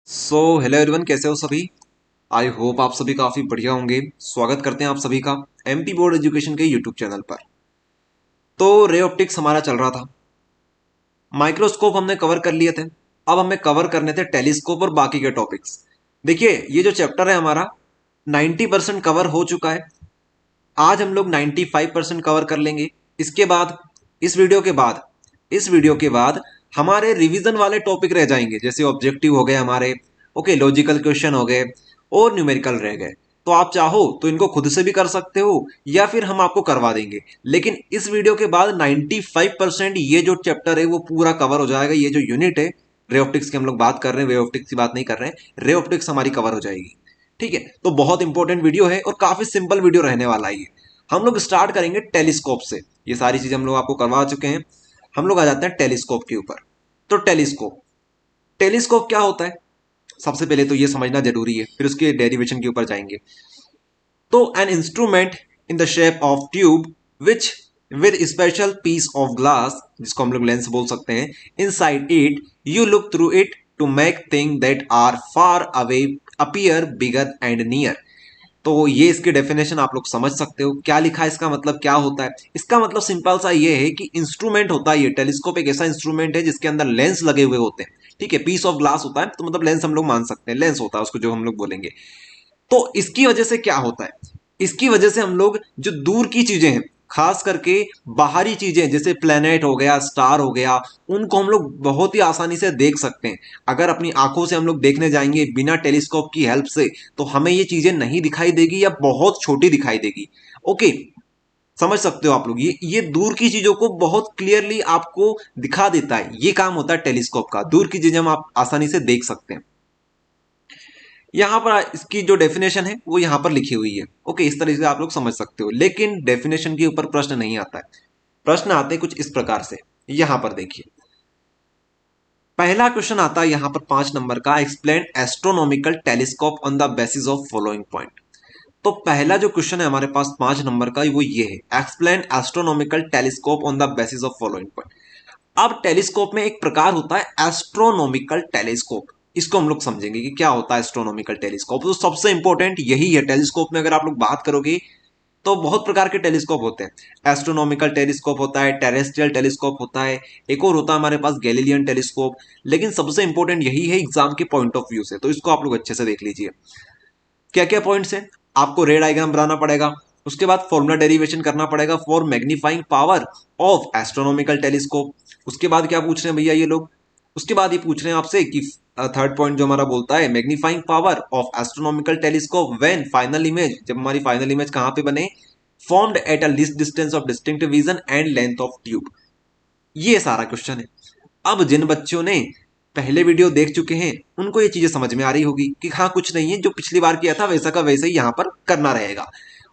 Hello everyone, कैसे हो सभी। आई होप आप सभी काफी बढ़िया होंगे। स्वागत करते हैं आप सभी का एमपी बोर्ड एजुकेशन के यूट्यूब चैनल पर। तो रे ऑप्टिक्स हमारा चल रहा था, माइक्रोस्कोप हमने कवर कर लिए थे। अब हमें कवर करने थे टेलीस्कोप और बाकी के टॉपिक्स। देखिए, ये जो चैप्टर है हमारा 90% कवर हो चुका है। आज हम लोग 95% कवर कर लेंगे। इसके बाद इस वीडियो के बाद इस वीडियो के बाद हमारे रिवीजन वाले टॉपिक रह जाएंगे, जैसे ऑब्जेक्टिव हो गए हमारे, ओके, लॉजिकल क्वेश्चन हो गए और न्यूमेरिकल रह गए। तो आप चाहो तो इनको खुद से भी कर सकते हो या फिर हम आपको करवा देंगे। लेकिन इस वीडियो के बाद 95% ये जो चैप्टर है वो पूरा कवर हो जाएगा। ये जो यूनिट है रे ऑप्टिक्स की हम लोग बात कर रहे हैं, वे ऑप्टिक्स की बात नहीं कर रहे हैं, रे ऑप्टिक्स हमारी कवर हो जाएगी। ठीक है, तो बहुत इंपॉर्टेंट वीडियो है और काफी सिंपल वीडियो रहने वाला है ये। हम लोग स्टार्ट करेंगे टेलीस्कोप से। ये सारी चीजें हम लोग आपको करवा चुके हैं। हम लोग आ जाते हैं टेलीस्कोप के ऊपर। तो टेलीस्कोप टेलीस्कोप क्या होता है, सबसे पहले तो ये समझना जरूरी है, फिर उसके डेरिवेशन के ऊपर जाएंगे। तो an instrument in the shape of tube which with special piece of glass, जिसको हम लोग लेंस बोल सकते हैं, inside it you look through it to make thing that are far away appear bigger and near. तो ये इसकी definition आप लोग समझ सकते हो। क्या लिखा है, इसका मतलब क्या होता है। इसका मतलब सिंपल सा ये है कि इंस्ट्रूमेंट होता है, ये टेलीस्कोप एक ऐसा इंस्ट्रूमेंट है जिसके अंदर लेंस लगे हुए होते हैं। ठीक है, पीस ऑफ ग्लास होता है तो मतलब लेंस हम लोग मान सकते हैं, लेंस होता है उसको जो हम लोग बोलेंगे। तो इसकी वजह से क्या होता है, इसकी वजह से हम लोग जो दूर की चीजें हैं, खास करके बाहरी चीजें जैसे प्लेनेट हो गया, स्टार हो गया, उनको हम लोग बहुत ही आसानी से देख सकते हैं। अगर अपनी आंखों से हम लोग देखने जाएंगे बिना टेलीस्कोप की हेल्प से तो हमें ये चीजें नहीं दिखाई देगी या बहुत छोटी दिखाई देगी। ओके, समझ सकते हो आप लोग। ये दूर की चीजों को बहुत क्लियरली आपको दिखा देता है। ये काम होता है टेलीस्कोप का, दूर की चीजें हम आप आसानी से देख सकते हैं। यहां पर इसकी जो डेफिनेशन है वो यहां पर लिखी हुई है। ओके, इस तरह से आप लोग समझ सकते हो, लेकिन डेफिनेशन के ऊपर प्रश्न नहीं आता है। प्रश्न आते हैं कुछ इस प्रकार से। यहां पर देखिए, पहला क्वेश्चन आता है यहां पर 5 नंबर का, explain astronomical telescope on the basis of following point. तो पहला जो क्वेश्चन है हमारे पास 5 नंबर का वो ये है, explain astronomical telescope on the basis of following point. अब टेलीस्कोप में एक प्रकार होता है एस्ट्रोनॉमिकल टेलीस्कोप। इसको हम लोग समझेंगे कि क्या होता है एस्ट्रोनॉमिकल टेलीस्कोप। तो सबसे इंपॉर्टेंट यही है टेलीस्कोप में। अगर आप लोग बात करोगे तो बहुत प्रकार के टेलीस्कोप होते हैं। एस्ट्रोनॉमिकल टेलीस्कोप होता है, टेरेस्ट्रियल टेलीस्कोप होता है, एक और होता है हमारे पास गैलीलियन टेलीस्कोप। लेकिन सबसे इंपॉर्टेंट यही है एग्जाम के पॉइंट ऑफ व्यू से, तो इसको आप लोग अच्छे से देख लीजिए। क्या क्या पॉइंट्स है, आपको रे डायग्राम बनाना पड़ेगा, उसके बाद फॉर्मूला डेरिवेशन करना पड़ेगा for magnifying power of astronomical telescope. उसके बाद क्या पूछ रहे हैं भैया ये लोग, उसके बाद ये पूछ रहे हैं आपसे कि थर्ड पॉइंट जो हमारा बोलता है magnifying power of astronomical telescope when final image, जब हमारी फाइनल इमेज कहां पे बने, formed at a least distance of distinct vision and length of tube. ये सारा क्वेश्चन है। अब जिन बच्चों ने पहले वीडियो देख चुके हैं उनको ये चीजें समझ में आ रही होगी कि हाँ, कुछ नहीं है, जो पिछली बार किया था वैसा का वैसे ही यहां पर करना रहेगा।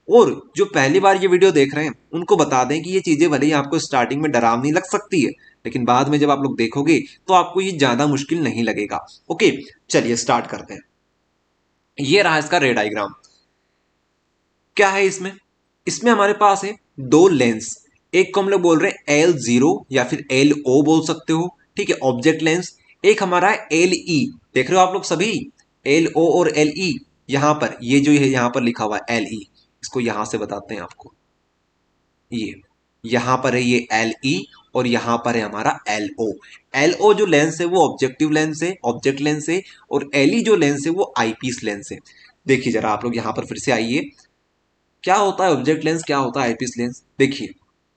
और जो पहली बार ये वीडियो देख रहे हैं उनको बता दें कि ये चीजें भले ही आपको स्टार्टिंग में डरावनी लग सकती है, लेकिन बाद में जब आप लोग देखोगे तो आपको ये ज्यादा मुश्किल नहीं लगेगा। ओके, चलिए स्टार्ट करते हैं। ये रहा इसका रे डायग्राम। क्या है इसमें, इसमें हमारे पास है दो लेंस। एक को हम लोग बोल रहे हैं L0 या फिर LO बोल सकते हो। ठीक है, ऑब्जेक्ट लेंस। एक हमारा है LE, देख रहे हो आप लोग सभी, LO और LE। यहां पर ये जो है यहां पर लिखा हुआ है LE, इसको यहां से बताते हैं आपको। ये यहां पर है ये LE और यहां पर है हमारा LO। LO जो लेंस है वो ऑब्जेक्टिव लेंस है, ऑब्जेक्ट लेंस है, और LE जो लेंस है वो आईपीस लेंस है। देखिए जरा आप लोग यहां पर फिर से आइए, क्या होता है ऑब्जेक्ट लेंस, क्या होता है आईपीस लेंस। देखिए,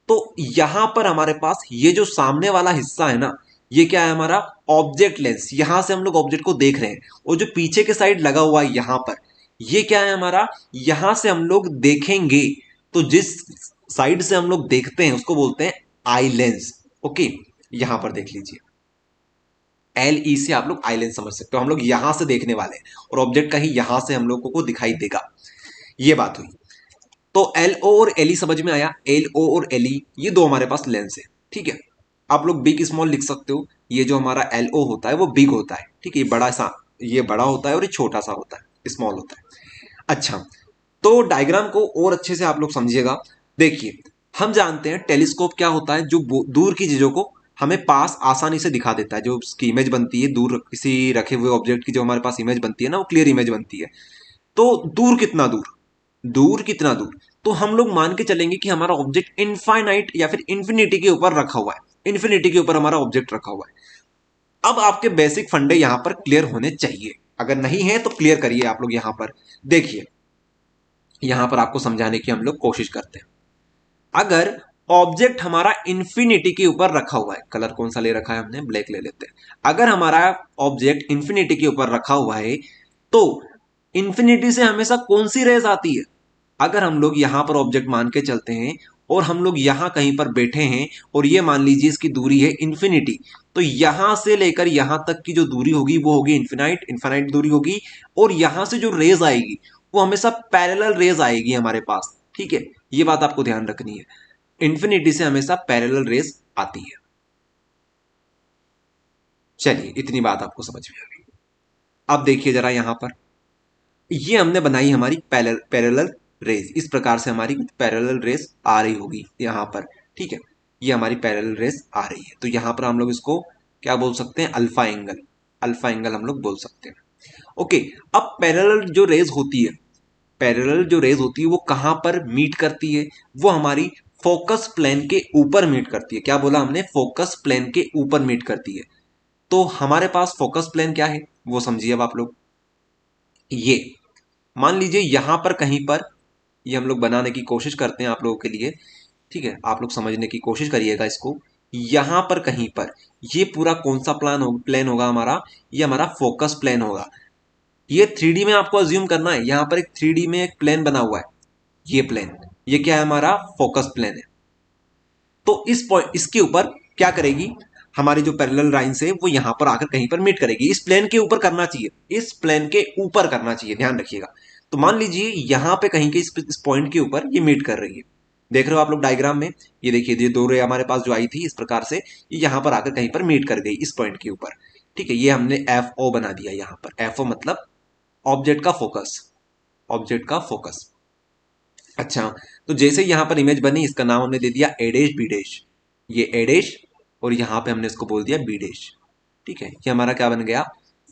तो यहां पर हमारे पास ये जो सामने वाला हिस्सा है ना, ये क्या है हमारा ऑब्जेक्ट लेंस। यहां से हम लोग ऑब्जेक्ट को देख रहे हैं, और जो पीछे के साइड लगा हुआ है यहां पर, ये क्या है हमारा, यहां से हम लोग देखेंगे। तो जिस साइड से हम लोग देखते हैं उसको बोलते हैं आई लेंस। ओके, यहां पर देख लीजिए, LE से आप लोग आई लेंस समझ सकते हो। हम लोग यहां से देखने वाले हैं और ऑब्जेक्ट कहीं यहां से हम लोगों को दिखाई देगा। ये बात हुई। तो LO और LE समझ में आया। LO और LE ये दो हमारे पास लेंस है। ठीक है, आप लोग बिग स्मॉल लिख सकते हो। ये जो हमारा LO होता है वो बिग होता है। ठीक है, ये बड़ा सा, ये बड़ा होता है और ये छोटा सा होता है, स्मॉल होता है। अच्छा, तो डायग्राम को और अच्छे से आप लोग समझिएगा। देखिए, हम जानते हैं टेलीस्कोप क्या होता है, जो दूर की चीजों को हमें पास आसानी से दिखा देता है। जो उसकी इमेज बनती है दूर किसी रखे हुए ऑब्जेक्ट की, जो हमारे पास इमेज बनती है ना, वो क्लियर इमेज बनती है। तो दूर कितना दूर, दूर कितना दूर, तो हम लोग मान के चलेंगे कि हमारा ऑब्जेक्ट इनफाइनाइट या फिर इंफिनिटी के ऊपर रखा हुआ है। इंफिनिटी के ऊपर हमारा ऑब्जेक्ट रखा हुआ है। अब आपके बेसिक फंडे यहां पर क्लियर होने चाहिए। अगर नहीं है तो क्लियर करिए आप लोग। यहां पर देखिए, यहां पर आपको समझाने की हम लोग कोशिश करते हैं। अगर ऑब्जेक्ट हमारा इंफिनिटी के ऊपर रखा हुआ है, कलर कौन सा ले रखा है हमने, ब्लैक ले लेते हैं। अगर हमारा ऑब्जेक्ट इंफिनिटी के ऊपर रखा हुआ है तो इंफिनिटी से हमेशा कौन सी रेज आती है। अगर हम लोग यहां पर ऑब्जेक्ट मान के चलते हैं और हम लोग यहां कहीं पर बैठे हैं और ये मान लीजिए इसकी दूरी है इंफिनिटी, तो यहां से लेकर यहां तक की जो दूरी होगी वो होगी इन्फिनाइट, इन्फिनाइट दूरी होगी। और यहां से जो रेज आएगी वो हमेशा पैरेलल रेज आएगी हमारे पास। ठीक है, ये बात आपको ध्यान रखनी है। इंफिनिटी से हमेशा पैरेलल रेज आती है। चलिए, इतनी बात आपको समझ में आ गई। अब देखिए जरा यहां पर, ये हमने बनाई हमारी पैरेलल रेज। इस प्रकार से हमारी कुछ पैरेलल रेज आ रही होगी यहां पर। ठीक है, ये हमारी पैरेलल रेज आ रही है। तो यहां पर हम लोग इसको क्या बोल सकते हैं, अल्फा एंगल। अल्फा एंगल हम लोग बोल सकते हैं। ओके, अब पैरेलल जो रेज होती है, पैरेलल जो रेज होती है वो कहां पर मीट करती है, वो हमारी फोकस प्लेन के ऊपर मीट करती है। क्या बोला हमने, फोकस प्लेन के ऊपर मीट करती है। तो हमारे पास फोकस प्लेन क्या है वो समझिए अब आप लोग। ये मान लीजिए यहां पर कहीं पर, ये हम लोग बनाने की कोशिश करते हैं आप लोगों के लिए। ठीक है, आप लोग समझने की कोशिश करिएगा इसको। यहां पर कहीं पर ये पूरा कौन सा प्लेन होगा हमारा, ये हमारा फोकस प्लेन होगा। ये 3D में आपको अज्यूम करना है। यहां पर एक 3D में एक प्लेन बना हुआ है, ये प्लेन, ये क्या है, हमारा फोकस प्लेन है। तो इस पॉइंट, इसके ऊपर क्या करेगी हमारी जो पैरेलल लाइंस है, वो यहां पर आकर कहीं पर मीट करेगी। इस प्लेन के ऊपर करना चाहिए, इस प्लेन के ऊपर करना चाहिए, ध्यान रखिएगा। तो मान लीजिए यहां पे कहीं के इस पॉइंट के ऊपर ये मीट कर रही है। देख रहे हो आप लोग डायग्राम में, ये देखिए, ये दो रे हमारे पास जो आई थी इस प्रकार से, ये यहां पर आकर कहीं पर मीट कर गई इस पॉइंट के ऊपर। ठीक है, ये हमने एफ ओ बना दिया। यहां पर एफ ओ मतलब ऑब्जेक्ट का फोकस, ऑब्जेक्ट का फोकस। अच्छा, तो जैसे यहां पर इमेज बनी, इसका नाम हमने दे दिया ए डैश बी डैश। ये ए डैश और यहां पे हमने इसको बोल दिया बी डैश। ठीक है, ये हमारा क्या बन गया,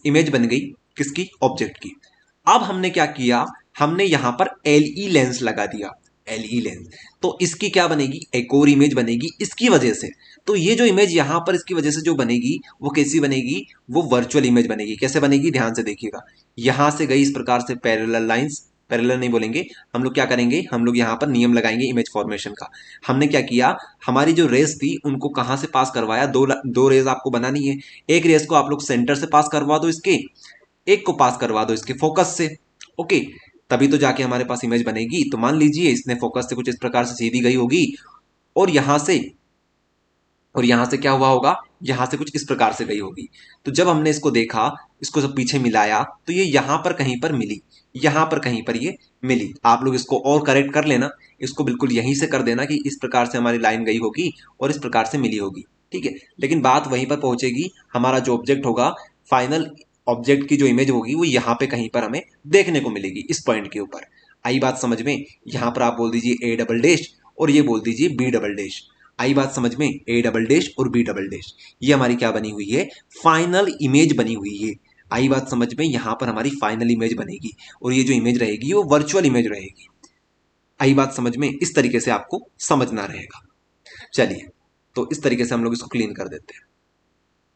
इमेज बन गई किसकी, ऑब्जेक्ट की। अब हमने क्या किया, हमने यहां पर एलई लेंस लगा दिया, एलई लेंस। तो इसकी क्या बनेगी, एक और इमेज बनेगी इसकी वजह से। तो ये जो इमेज यहां पर इसकी वजह से जो बनेगी वो कैसी बनेगी, वो वर्चुअल इमेज बनेगी। कैसे बनेगी, ध्यान से देखिएगा। यहां से गई इस प्रकार से पैरेलल लाइंस, पैरेलल नहीं बोलेंगे हम लोग, क्या करेंगे हम लोग यहाँ पर नियम लगाएंगे इमेज फॉर्मेशन का। हमने क्या किया, हमारी जो रेस थी उनको कहाँ से पास करवाया, दो रेस आपको बनानी है। एक रेस को आप लोग सेंटर से पास करवा दो इसके, एक को पास करवा दो इसके फोकस से। ओके, तभी तो जाके हमारे पास इमेज बनेगी। तो मान लीजिए इसने फोकस से कुछ इस प्रकार से सीधी गई होगी, और यहां से, और यहां से क्या हुआ होगा, यहां से कुछ इस प्रकार से गई होगी। तो जब हमने इसको देखा, इसको सब पीछे मिलाया, तो ये यहां पर कहीं पर मिली, यहां पर कहीं पर ये मिली। आप लोग इसको और करेक्ट कर लेना, इसको बिल्कुल यहीं से कर देना कि इस प्रकार से हमारी लाइन गई होगी और इस प्रकार से मिली होगी। ठीक है, लेकिन बात वहीं पर पहुंचेगी, हमारा जो ऑब्जेक्ट होगा, फाइनल ऑब्जेक्ट की जो इमेज होगी वो यहाँ पे कहीं पर हमें देखने को मिलेगी इस पॉइंट के ऊपर। आई बात समझ में, यहां पर आप बोल दीजिए ए डबल डैश और ये बोल दीजिए बी डबल डैश। आई बात समझ में, ए डबल डैश और बी डबल डैश, ये हमारी क्या बनी हुई है, फाइनल इमेज बनी हुई है। आई बात समझ में, यहां पर हमारी फाइनल इमेज बनेगी और ये जो इमेज रहेगी वो वर्चुअल इमेज रहेगी। आई बात समझ में, इस तरीके से आपको समझना रहेगा। चलिए, तो इस तरीके से हम लोग इसको क्लीन कर देते हैं।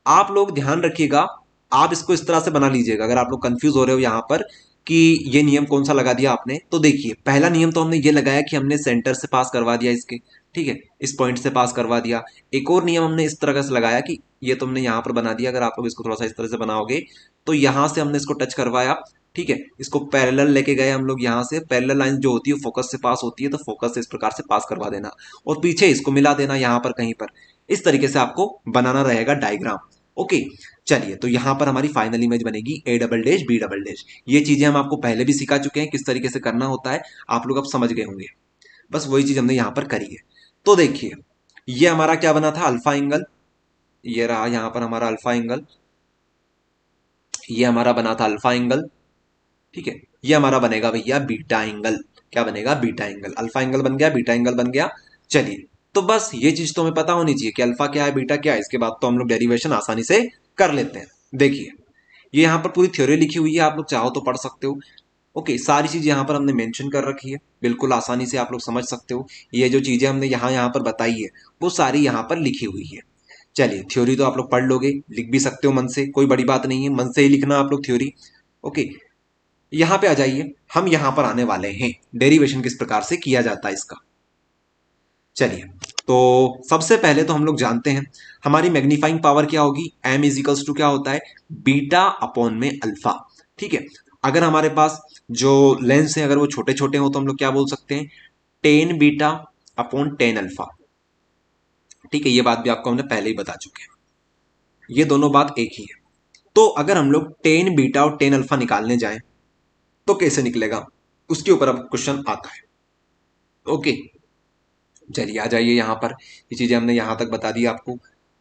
आप लोग ध्यान रखिएगा, आप इसको इस तरह से बना लीजिएगा। अगर आप लोग कंफ्यूज हो रहे हो यहां पर कि ये नियम कौन सा लगा दिया आपने, तो देखिए पहला नियम तो हमने ये लगाया कि हमने सेंटर से पास करवा दिया इसके। ठीक है, इस पॉइंट से पास करवा दिया। एक और नियम हमने इस तरह से लगाया कि ये तो हमने यहां पर बना दिया। अगर आप लोग इसको थोड़ा सा इस तरह से बनाओगे तो यहां से हमने इसको टच करवाया। ठीक है, इसको पैरेलल लेके गए हम लोग, यहां से पैरेलल लाइन जो होती है फोकस से पास होती है, तो फोकस से इस प्रकार से पास करवा देना और पीछे इसको मिला देना यहां पर कहीं पर। इस तरीके से आपको बनाना रहेगा डायग्राम। ओके, चलिए, तो यहां पर हमारी फाइनल इमेज बनेगी A double dash B double dash. ये चीजें हम आपको पहले भी सिखा चुके हैं किस तरीके से करना होता है, आप लोग अब समझ गए होंगे। बस वही चीज हमने यहां पर करी है। तो देखिए, ये हमारा क्या बना था, अल्फा एंगल। ये रहा यहां पर हमारा अल्फा एंगल, ये हमारा बना था अल्फा एंगल। ठीक है, ये हमारा बनेगा भैया बीटा एंगल। क्या बनेगा, बीटा एंगल। अल्फा एंगल बन गया, बीटा एंगल बन गया। चलिए, तो बस ये चीज तो हमें पता होनी चाहिए कि अल्फा क्या है बीटा क्या है, इसके बाद तो हम लोग डेरिवेशन आसानी से कर लेते हैं। देखिए ये यहाँ पर पूरी थ्योरी लिखी हुई है, आप लोग चाहो तो पढ़ सकते हो। ओके, सारी चीज यहाँ पर हमने मेंशन कर रखी है, बिल्कुल आसानी से आप लोग समझ सकते हो। ये जो चीजें हमने यहाँ यहाँ पर बताई है वो सारी यहाँ पर लिखी हुई है। चलिए थ्योरी तो आप लोग पढ़ लोगे, लिख भी सकते हो मन से, कोई बड़ी बात नहीं है, मन से ही लिखना आप लोग थ्योरी। ओके, यहाँ पे आ जाइए, हम यहाँ पर आने वाले हैं डेरिवेशन किस प्रकार से किया जाता है इसका। चलिए, तो सबसे पहले तो हम लोग जानते हैं हमारी मैग्नीफाइंग पावर क्या होगी, m इजिकल्स टू क्या होता है, बीटा अपॉन में अल्फा। ठीक है, अगर हमारे पास जो लेंस है अगर वो छोटे छोटे हो तो हम लोग क्या बोल सकते हैं, tan beta upon tan alpha. ठीक है, ये बात भी आपको हमने पहले ही बता चुके हैं, ये दोनों बात एक ही है। तो अगर हम लोग टेन बीटा और टेन अल्फा निकालने जाएं तो कैसे निकलेगा, उसके ऊपर अब क्वेश्चन आता है। ओके, चलिए आ जाइए यहाँ पर, ये चीजें हमने यहाँ तक बता दी आपको।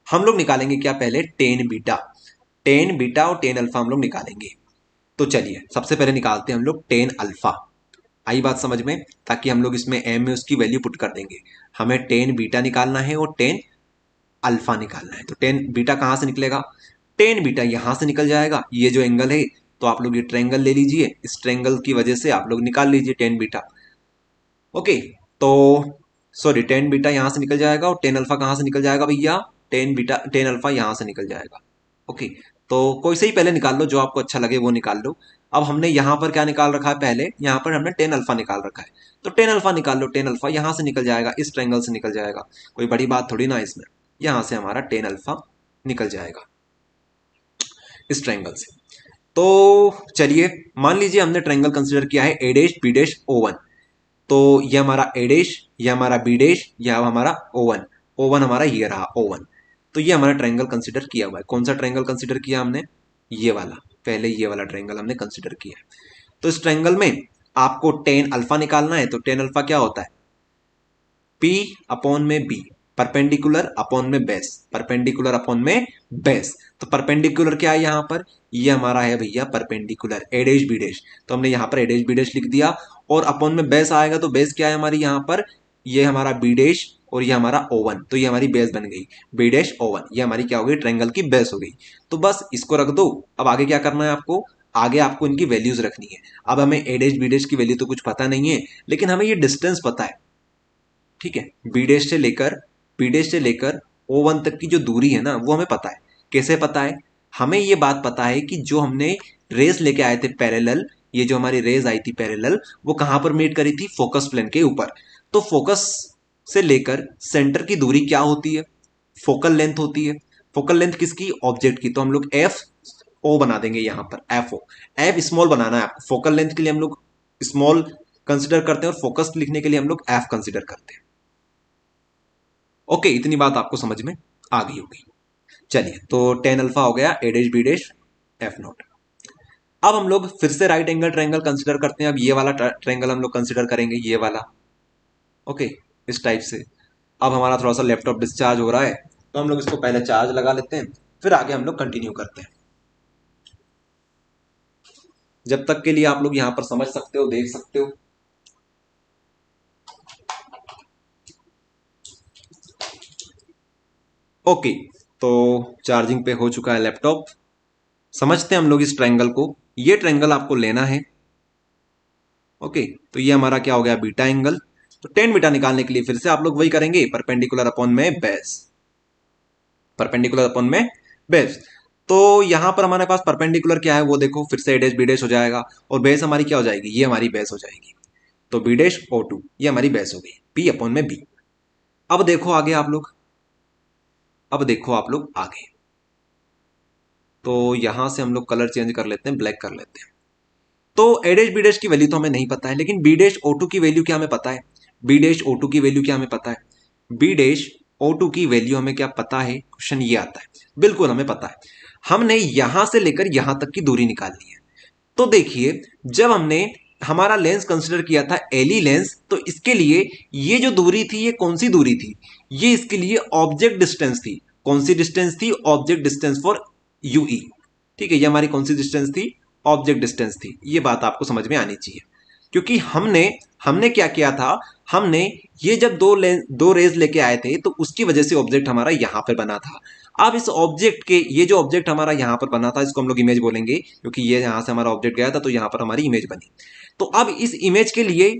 हम लोग निकालेंगे क्या, पहले टेन बीटा और टेन अल्फा हम लोग निकालेंगे। तो चलिए सबसे पहले निकालते हैं हम लोग टेन अल्फा। आई बात समझ में, ताकि हम लोग इसमें एम में उसकी वैल्यू पुट कर देंगे। हमें टेन बीटा निकालना है और टेन अल्फा निकालना है। तो टेन बीटा कहाँ से निकलेगा, टेन बीटा यहां से निकल जाएगा, ये जो एंगल है तो आप लोग ये ट्रायंगल ले लीजिए, इस ट्रायंगल की वजह से आप लोग निकाल लीजिए टेन बीटा। ओके, तो सॉरी टेन बीटा यहां से निकल जाएगा और टेन अल्फा कहां से निकल जाएगा भैया, टेन बीटा टेन अल्फा यहां से निकल जाएगा। ओके, तो कोई से ही पहले निकाल लो, जो आपको अच्छा लगे वो निकाल लो। अब हमने यहां पर क्या निकाल रखा है, पहले यहां पर हमने टेन अल्फा निकाल रखा है, तो टेन अल्फा निकाल लो, टेन अल्फा यहां से निकल जाएगा, इस ट्रायंगल से निकल जाएगा, कोई बड़ी बात थोड़ी ना इसमें। यहां से हमारा टेन अल्फा निकल जाएगा इस ट्रायंगल से। तो चलिए मान लीजिए हमने ट्रायंगल कंसीडर किया है A dash B dash O one. तो ये हमारा ए डैश, ये हमारा बी डैश, ये हमारा ओ वन, ओ वन हमारा ये रहा ओ वन। तो ये हमारा ट्रायंगल कंसीडर किया हुआ है। कौन सा ट्रायंगल कंसीडर किया हमने, ये वाला, पहले ये वाला ट्रायंगल हमने कंसीडर किया है। तो इस ट्रायंगल में आपको टेन अल्फा निकालना है। तो टेन अल्फा क्या होता है, P अपॉन में B, परपेंडिकुलर अपॉन में बेस, परपेंडिकुलर अपॉन में बेस। तो परपेंडिकुलर क्या है यहाँ पर, ये हमारा है भैया perpendicular A dash B dash, तो हमने यहाँ पर ए डैश बी डैश लिख दिया। और अपॉन में बेस आएगा, तो बेस क्या है हमारी यहाँ पर, ये हमारा बी डैश और ये हमारा ओ वन, तो ये हमारी बेस बन गई बी डैश ओ वन, ये हमारी क्या हो गई, ट्रायंगल की बेस हो गई। तो बस इसको रख दो। अब आगे क्या करना है आपको, आगे आपको इनकी वैल्यूज रखनी है। अब हमें ए डैश बी डैश की वैल्यू तो कुछ पता नहीं है, लेकिन हमें ये डिस्टेंस पता है। ठीक है, बी डैश से लेकर ओ वन तक की जो दूरी है ना वो हमें पता है। कैसे पता है, हमें ये बात पता है कि जो हमने रेज लेके आए थे पैरेलल, ये जो हमारी रेज आई थी पैरेलल, वो कहां पर मीट करी थी, फोकस प्लेन के ऊपर। तो फोकस से लेकर सेंटर की दूरी क्या होती है, फोकल लेंथ होती है। फोकल लेंथ किसकी, ऑब्जेक्ट की। तो हम लोग एफ ओ बना देंगे यहाँ पर, एफ ओ, एफ स्मॉल बनाना है आपको। फोकल लेंथ के लिए हम लोग स्मॉल कंसिडर करते हैं और फोकस लिखने के लिए हम लोग एफ कंसिडर करते हैं। ओके, इतनी बात आपको समझ में आ गई होगी। चलिए, तो टेन अल्फा हो गया, A dash B dash F naught. अब हम लोग फिर से राइट एंगल ट्रायंगल कंसिडर करते हैं। अब ये वाला ट्रायंगल हम लोग कंसिडर करेंगे, ये वाला। ओके, इस टाइप से। अब हमारा थोड़ा सा लैपटॉप डिस्चार्ज हो रहा है, तो हम लोग इसको पहले चार्ज लगा लेते हैं, फिर आगे हम लोग कंटिन्यू करते हैं। जब तक के लिए आप लोग यहां पर समझ सकते हो, देख सकते हो। ओके, तो चार्जिंग पे हो चुका है लैपटॉप। समझते हैं हम लोग इस ट्रायंगल को। ये ट्रायंगल आपको लेना है। ओके, तो ये हमारा क्या हो गया, बीटा एंगल। तो टेन बीटा निकालने के लिए फिर से आप लोग वही करेंगे, परपेंडिकुलर अपॉन में बेस, परपेंडिकुलर अपॉन में बेस। तो यहां पर हमारे पास परपेंडिकुलर क्या है वो देखो, फिर से ए डैश बी डैश हो जाएगा, और बेस हमारी क्या हो जाएगी, ये हमारी बेस हो जाएगी। तो बी डैश ओ टू, ये हमारी बेस हो गई, पी अपॉन में बी। अब देखो आगे आप लोग, अब देखो आप लोग आगे। तो यहां से हम लोग कलर चेंज कर लेते हैं, ब्लैक कर लेते हैं। तो ए डैश बी डैश की वैल्यू तो हमें नहीं पता है, लेकिन बी डैश ओ टू की वैल्यू क्या हमें पता है, बी डैश ओ टू की वैल्यू क्या हमें पता है, बी डैश ओ टू की वैल्यू हमें क्या पता है, क्वेश्चन ये आता है। बिल्कुल हमें पता है, हमने यहां से लेकर यहां तक की दूरी निकालनी है। तो देखिए, जब हमने हमारा लेंस कंसिडर किया था एली लेंस, तो इसके लिए ये जो दूरी थी ये कौन सी दूरी थी, ये इसके लिए ऑब्जेक्ट डिस्टेंस थी। कौन सी डिस्टेंस थी, ऑब्जेक्ट डिस्टेंस फॉर यूई। ठीक है, ये हमारी कौन सी डिस्टेंस थी, ऑब्जेक्ट डिस्टेंस थी। ये बात आपको समझ में आनी चाहिए। क्योंकि हमने हमने क्या किया था, हमने ये जब दो रेज लेके आए थे तो उसकी वजह से ऑब्जेक्ट हमारा यहां पर बना था। अब इस ऑब्जेक्ट के, ये जो ऑब्जेक्ट हमारा यहां पर बना था इसको हम लोग इमेज बोलेंगे, क्योंकि ये यहां से हमारा ऑब्जेक्ट गया था तो यहां पर हमारी इमेज बनी। तो अब इस इमेज के लिए,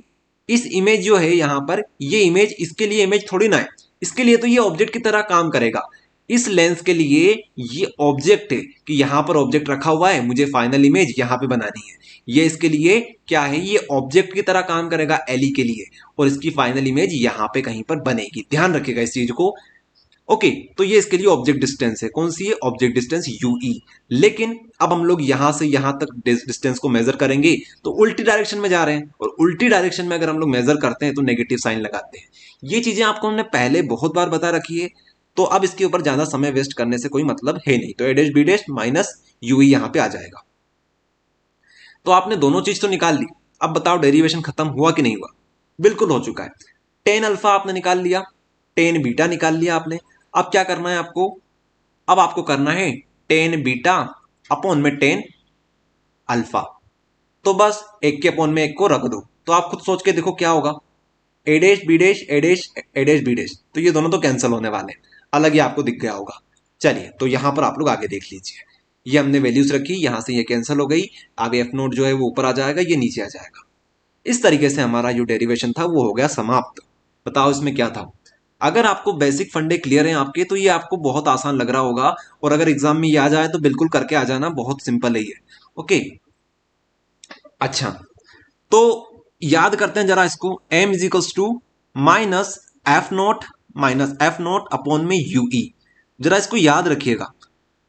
इस इमेज जो है यहां पर, ये इमेज इसके लिए इमेज थोड़ी ना है, इसके लिए तो ये ऑब्जेक्ट की तरह काम करेगा। इस लेंस के लिए ये ऑब्जेक्ट है कि यहां पर ऑब्जेक्ट रखा हुआ है, मुझे फाइनल इमेज यहां पे बनानी है। ये इसके लिए क्या है, ये ऑब्जेक्ट की तरह काम करेगा एली के लिए, और इसकी फाइनल इमेज यहां पे कहीं पर बनेगी। ध्यान रखिएगा इस चीज को। ओके, तो ये इसके लिए ऑब्जेक्ट डिस्टेंस है। कौन सी है? Object distance u e. लेकिन अब हम लोग यहां से यहां तक डिस्टेंस को मेजर करेंगे तो उल्टी डायरेक्शन में जा रहे हैं, और उल्टी डायरेक्शन में अगर हम लोग मेजर करते हैं तो नेगेटिव साइन लगाते हैं। ये चीजें आपको हमने पहले बहुत बार बता रखी है, तो अब इसके ऊपर ज्यादा समय वेस्ट करने से कोई मतलब है नहीं। तो A dash B dash minus U E यहां पे आ जाएगा। तो आपने दोनों चीज तो निकाल ली। अब बताओ डेरिवेशन खत्म हुआ कि नहीं हुआ? बिल्कुल हो चुका है। टेन अल्फा आपने निकाल लिया, टेन बीटा निकाल लिया आपने। अब क्या करना है आपको? अब आपको करना है टेन बीटा अपॉन में टेन अल्फा। तो बस एक के अपॉन में एक को रख दो, तो आप खुद सोच के देखो क्या होगा। ए डैश बी डैश ए डैश ए डैश बी डैश, तो ये दोनों तो कैंसिल होने वाले हैं, अलग ही आपको दिख गया होगा। चलिए, तो यहां पर आप लोग आगे देख लीजिए। ये हमने वैल्यूज रखी, यहां से ये कैंसिल हो गई, आगे एफ नोट जो है वो ऊपर आ जाएगा, ये नीचे आ जाएगा। इस तरीके से हमारा जो डेरिवेशन था वो हो गया समाप्त। बताओ इसमें क्या था? अगर आपको बेसिक फंडे क्लियर हैं आपके तो ये आपको बहुत आसान लग रहा होगा, और अगर एग्जाम में ये आ जाए तो बिल्कुल करके आ जाना, बहुत सिंपल है ये। ओके, अच्छा, तो याद करते हैं जरा इसको। m is equals to minus F naught upon में यूई। जरा इसको याद रखिएगा,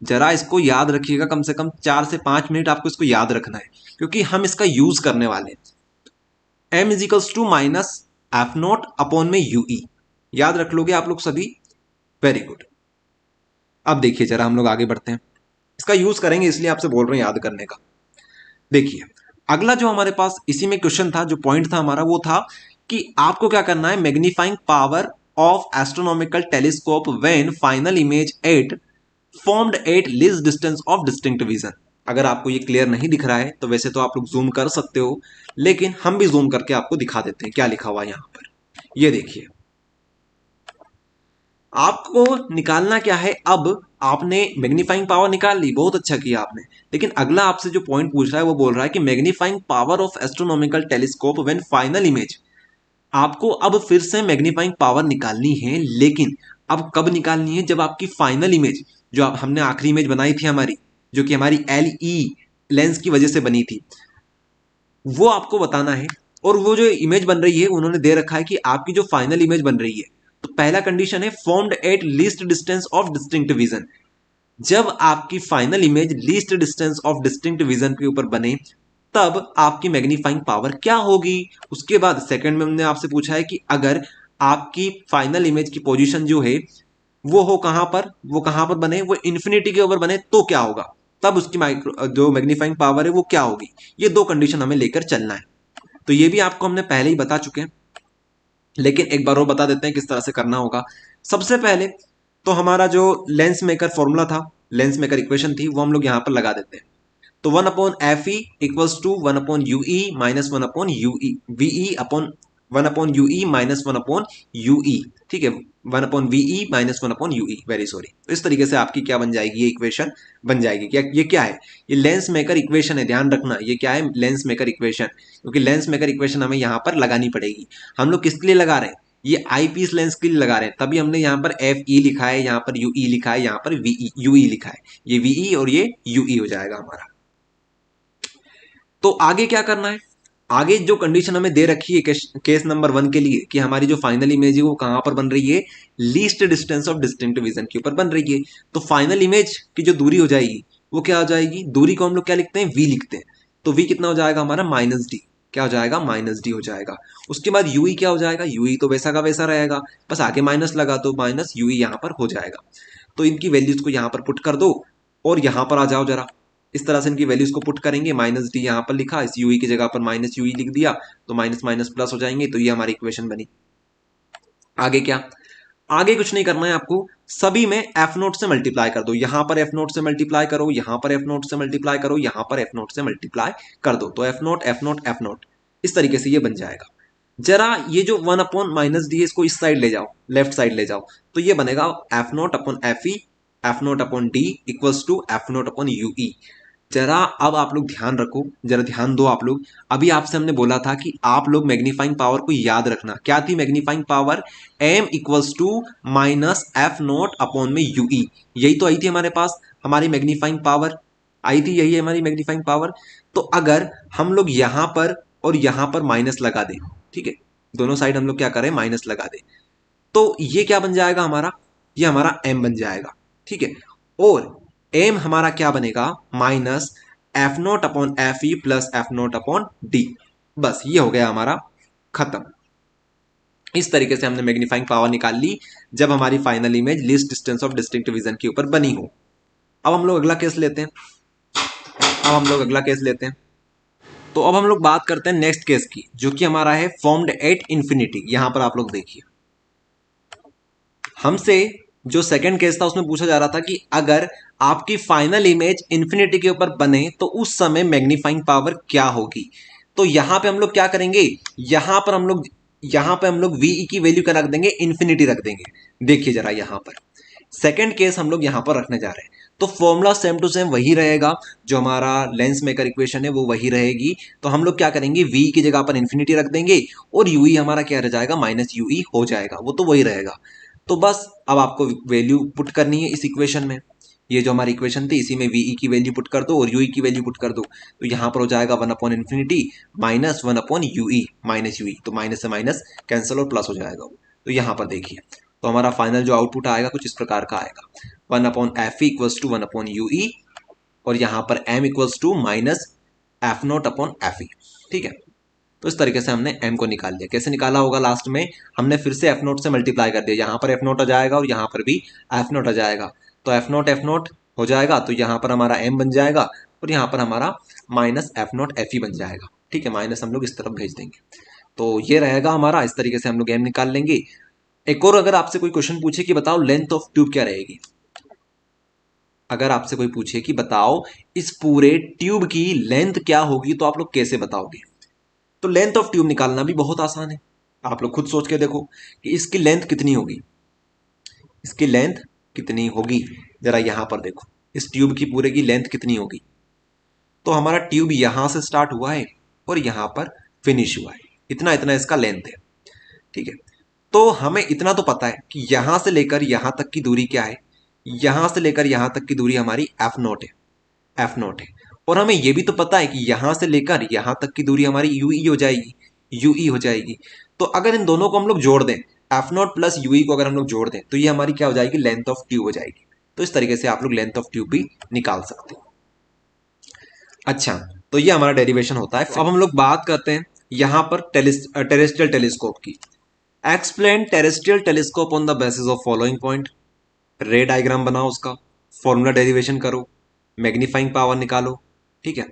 जरा इसको याद रखिएगा, कम से कम 4 से 5 मिनट आपको इसको याद रखना है, क्योंकि हम इसका यूज करने वाले हैं। m is equals to minus F naught upon में यूई। याद रख लोगे आप लोग सभी? Very good. अब देखिए जरा हम लोग आगे बढ़ते हैं, इसका यूज करेंगे इसलिए आपसे बोल रहे हैं याद करने का। देखिए, अगला जो हमारे पास इसी में क्वेश्चन था, जो पॉइंट था हमारा, वो था कि आपको क्या करना है, magnifying power of astronomical telescope when final image at formed at least distance of distinct vision. अगर आपको ये क्लियर नहीं दिख रहा है तो वैसे तो आप लोग जूम कर सकते हो, लेकिन हम भी जूम करके आपको दिखा देते हैं क्या लिखा हुआ है यहां पर। ये देखिए, आपको निकालना क्या है अब? आपने मैग्नीफाइंग पावर निकाल ली, बहुत अच्छा किया आपने, लेकिन अगला आपसे जो पॉइंट पूछ रहा है वो बोल रहा है कि magnifying power of astronomical telescope when final image. आपको अब फिर से मैग्नीफाइंग पावर निकालनी है, लेकिन अब कब निकालनी है? जब आपकी फाइनल इमेज, जो हमने आखिरी इमेज बनाई थी हमारी, जो कि हमारी एल ई लेंस की वजह से बनी थी, वो आपको बताना है। और वो जो इमेज बन रही है उन्होंने दे रखा है कि आपकी जो फाइनल इमेज बन रही है, तो पहला कंडीशन है formed at least distance of distinct vision. जब आपकी final image least distance of distinct vision के ऊपर बने, तब आपकी मैग्नीफाइंग पावर क्या होगी। उसके बाद सेकंड में हमने आपसे पूछा है कि अगर आपकी फाइनल इमेज की पोजीशन जो है वो हो कहां पर, वो कहां पर बने, वो इन्फिनिटी के ऊपर बने, तो क्या होगा, तब उसकी माइक्रो जो मैग्नीफाइंग पावर है वो क्या होगी। ये दो कंडीशन हमें लेकर चलना है। तो ये भी आपको हमने पहले ही बता चुके हैं, लेकिन एक बार और बता देते हैं किस तरह से करना होगा। सबसे पहले तो हमारा जो लेंस मेकर फॉर्मूला था, लेंस मेकर इक्वेशन थी, वो हम लोग यहां पर लगा देते हैं। तो 1/Fe equals to 1/UE minus 1/UE VE upon 1/UE minus 1/UE। ठीक है, 1/VE minus 1/UE, very sorry. तो इस तरीके से आपकी क्या बन जाएगी, ये इक्वेशन बन जाएगी। क्या ये क्या है? ये लेंस मेकर इक्वेशन है, ध्यान रखना। ये क्या है? Lens maker equation. क्योंकि लेंस मेकर इक्वेशन हमें यहाँ पर लगानी पड़ेगी। हम लोग किसके लिए लगा रहे हैं? ये आई पीस लेंस के लिए लगा रहे हैं, तभी हमने यहाँ पर FE लिखा है, यहाँ पर UE लिखा है, यहाँ पर UE लिखा है। ये VE और ये UE हो जाएगा हमारा। तो आगे क्या करना है? आगे जो कंडीशन हमें दे रखी है केस नंबर 1 के लिए, कि हमारी जो फाइनल इमेज है वो कहां पर बन रही है, least distance of distinct vision के ऊपर बन रही है। तो फाइनल इमेज की जो दूरी हो जाएगी वो क्या हो जाएगी? दूरी को हम लोग क्या लिखते हैं? V लिखते हैं। तो V कितना हो जाएगा हमारा? -D। क्या हो जाएगा? -D हो जाएगा। उसके बाद UE क्या हो जाएगा? UE तो वैसा का वैसा रहेगा, बस आगे माइनस लगा तो -UE यहां पर हो जाएगा। तो इनकी वैल्यूज को यहां पर पुट कर दो, और यहां पर आ जाओ जरा। इस तरह से इनकी वैल्यूज को पुट करेंगे। -D यहां पर लिखा, इस यूई की जगह पर -UE लिख दिया, तो माइनस माइनस प्लस हो जाएंगे। तो ये हमारी इक्वेशन बनी। आगे क्या? आगे कुछ नहीं करना है आपको, सभी में एफ नोट से मल्टीप्लाई कर दो। यहां पर एफ नोट से मल्टीप्लाई करो, यहां पर एफ नोट से मल्टीप्लाई करो, यहां पर एफ नोट से मल्टीप्लाई कर दो। तो F note F note F note, इस तरीके से ये बन जाएगा। जरा ये जो 1/-डी है इसको इस साइड ले जाओ, लेफ्ट साइड ले जाओ, तो ये बनेगा F0/Fe, F0/d equals to F0/ue। जरा अब आप लोग ध्यान रखो, जरा ध्यान दो आप लोग। अभी आपसे हमने बोला था कि आप लोग मैग्नीफाइंग पावर को याद रखना। क्या थी magnifying power? m equals to minus F0/ue। यही तो आई थी हमारे पास, हमारी मैग्नीफाइंग पावर आई थी, यही है हमारी मैग्नीफाइंग पावर। तो अगर हम लोग यहां पर और यहां पर माइनस लगा दें, ठीक है, दोनों साइड हम लोग क्या करें, माइनस लगा दें, तो ये क्या बन जाएगा हमारा, ये हमारा m बन जाएगा, ठीक है। और m हमारा क्या बनेगा, माइनस F0/Fe प्लस F0/d। बस ये हो गया हमारा खत्म। इस तरीके से हमने मैग्नीफाइंग पावर निकाल ली जब हमारी final image least distance of distinct vision के ऊपर बनी हो। अब हम लोग अगला केस लेते हैं, अब हम लोग अगला केस लेते हैं। तो अब हम लोग बात करते हैं नेक्स्ट केस की, जो कि हमारा है फॉर्म्ड एट इंफिनिटी। यहां पर आप लोग देखिए, हमसे जो सेकंड केस था उसमें पूछा जा रहा था कि अगर आपकी फाइनल इमेज इंफिनिटी के ऊपर बने तो उस समय मैग्नीफाइंग पावर क्या होगी। तो यहां पे हम लोग क्या करेंगे, यहां पे हम लोग वीई की वैल्यू क्या रख देंगे, इंफिनिटी रख देंगे। देखिए जरा यहां पर सेकंड केस हम लोग यहां पर रखने जा रहे हैं, तो फॉर्मूला सेम टू सेम वही रहेगा, जो हमारा लेंस मेकर इक्वेशन है वो वही रहेगी। तो हम लोग क्या करेंगे, वी की जगह पर इंफिनिटी रख देंगे और यूई हमारा क्या रह जाएगा, माइनस यूई हो जाएगा, वो तो वही रहेगा। तो बस अब आपको वैल्यू पुट करनी है इस इक्वेशन में। ये जो हमारी इक्वेशन थी इसी में वीई की वैल्यू पुट कर दो और यूई की वैल्यू पुट कर दो, तो यहां पर हो जाएगा 1/इंफिनिटी माइनस 1/यूई माइनस यूई, तो माइनस से माइनस कैंसिल और प्लस हो जाएगा वो। तो यहां पर देखिए, तो हमारा फाइनल जो आउटपुट आएगा कुछ इस प्रकार का आएगा, 1/Fe इक्वल्स टू 1/ue और यहां पर m equals to minus F0/Fe। ठीक है, तो इस तरीके से हमने m को निकाल लिया। कैसे निकाला होगा, लास्ट में हमने फिर से F0 से मल्टीप्लाई कर दिया, यहां पर F0 आ जाएगा और यहां पर भी F0 आ जाएगा, तो F0 हो जाएगा, तो यहां पर हमारा m बन जाएगा और यहां पर हमारा माइनस F0Fe बन जाएगा। ठीक है, माइनस हम लोग इस तरफ भेज देंगे, तो ये रहेगा हमारा। इस तरीके से हम लोग m निकाल लेंगे। एक और अगर आपसे कोई क्वेश्चन पूछे कि बताओ लेंथ ऑफ ट्यूब क्या रहेगी, अगर आपसे कोई पूछे कि बताओ इस पूरे ट्यूब की लेंथ क्या होगी, तो आप लोग कैसे बताओगे। तो लेंथ ऑफ ट्यूब निकालना भी बहुत आसान है, आप लोग खुद सोच के देखो कि इसकी लेंथ कितनी होगी, इसकी लेंथ कितनी होगी। जरा यहां पर देखो, इस ट्यूब की पूरे की लेंथ कितनी होगी। तो हमारा ट्यूब यहां से स्टार्ट हुआ है और यहां पर फिनिश हुआ है, इतना इतना इसका लेंथ है। ठीक है, तो हमें इतना तो पता है कि यहां से लेकर यहां तक की दूरी क्या है, यहां से लेकर यहां तक की दूरी हमारी F0 है, F0 है। और हमें यह भी तो पता है कि यहां से लेकर यहां तक की दूरी हमारी यूई हो जाएगी, यूई हो जाएगी। तो अगर इन दोनों को हम लोग जोड़ दें, F0 प्लस यूई को अगर हम लोग जोड़ दें, तो ये हमारी क्या हो जाएगी, लेंथ ऑफ ट्यूब हो जाएगी। तो इस तरीके से आप लोग लेंथ ऑफ ट्यूब भी निकाल सकते हो। अच्छा, तो ये हमारा डेरिवेशन होता है। अब हम लोग बात करते हैं यहां पर टेरेस्ट्रियल टेलीस्कोप की। Explain terrestrial telescope on the basis of following point. रे डायग्राम बनाओ, उसका फॉर्मूला डेरिवेशन करो, मैग्नीफाइंग पावर निकालो। ठीक है,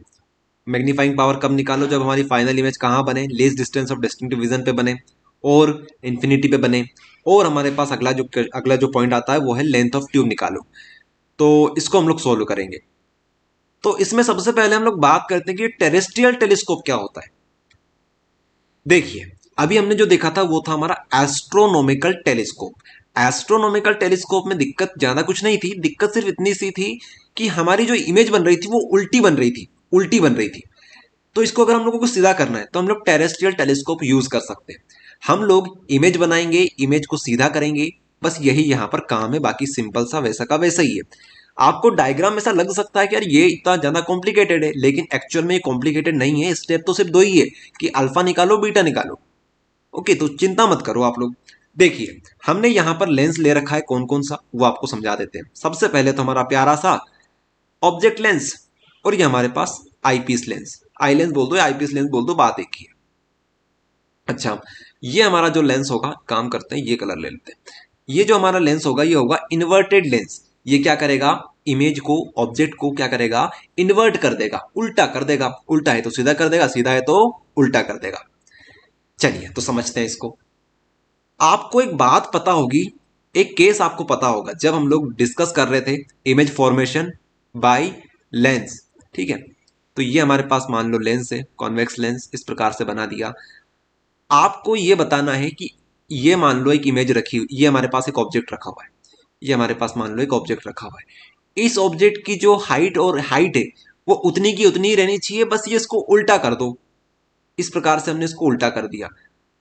मैग्नीफाइंग पावर कब निकालो, जब हमारी फाइनल इमेज कहाँ बने, least distance of distinct vision पे बने और इंफिनिटी पे बने। और हमारे पास अगला जो पॉइंट आता है वो है लेंथ ऑफ ट्यूब निकालो। तो इसको हम लोग सोल्व करेंगे। तो इसमें सबसे पहले हम लोग बात करते हैं कि टेरेस्ट्रियल टेलीस्कोप क्या होता है। देखिए, अभी हमने जो देखा था वो था हमारा एस्ट्रोनॉमिकल टेलीस्कोप। एस्ट्रोनॉमिकल टेलीस्कोप में दिक्कत ज्यादा कुछ नहीं थी, दिक्कत सिर्फ इतनी सी थी कि हमारी जो इमेज बन रही थी वो उल्टी बन रही थी, उल्टी बन रही थी। तो इसको अगर हम लोगों को सीधा करना है तो हम लोग टेरेस्ट्रियल टेलीस्कोप यूज कर सकते हैं। हम लोग इमेज बनाएंगे, इमेज को सीधा करेंगे, बस यही यहां पर काम है, बाकी सिंपल सा वैसा का वैसा ही है। आपको डायग्राम ऐसा लग सकता है कि यार ये इतना ज्यादा कॉम्प्लिकेटेड है, लेकिन एक्चुअल में ये कॉम्प्लिकेटेड नहीं है। स्टेप तो सिर्फ दो ही है कि अल्फा निकालो बीटा निकालो। ओके, तो चिंता मत करो आप लोग। देखिए, हमने यहां पर लेंस ले रखा है, कौन कौन सा वो आपको समझा देते हैं। सबसे पहले तो हमारा प्यारा सा ऑब्जेक्ट लेंस, और ये हमारे पास आईपीस लेंस, आई लेंस बोल दो या आईपीस लेंस बोल दो, बात एक ही है। अच्छा, ये हमारा जो लेंस होगा, काम करते हैं ये कलर ले लेते हैं। ये जो हमारा लेंस होगा ये होगा इन्वर्टेड लेंस। ये क्या करेगा, इमेज को, ऑब्जेक्ट को क्या करेगा, इन्वर्ट कर देगा, उल्टा कर देगा। उल्टा है तो सीधा कर देगा, सीधा है तो उल्टा कर देगा। चलिए तो समझते हैं इसको। आपको एक बात पता होगी, एक केस आपको पता होगा, जब हम लोग डिस्कस कर रहे थे इमेज फॉर्मेशन बाय लेंस। ठीक है, तो ये हमारे पास मान लो लेंस है, कॉन्वेक्स लेंस, इस प्रकार से बना दिया। आपको ये बताना है कि ये मान लो एक इमेज रखी हुई, ये हमारे पास एक ऑब्जेक्ट रखा हुआ है, ये हमारे पास मान लो एक ऑब्जेक्ट रखा हुआ है। इस ऑब्जेक्ट की जो हाइट है वो उतनी की उतनी ही रहनी चाहिए, बस ये इसको उल्टा कर दो। इस प्रकार से हमने इसको उल्टा कर दिया,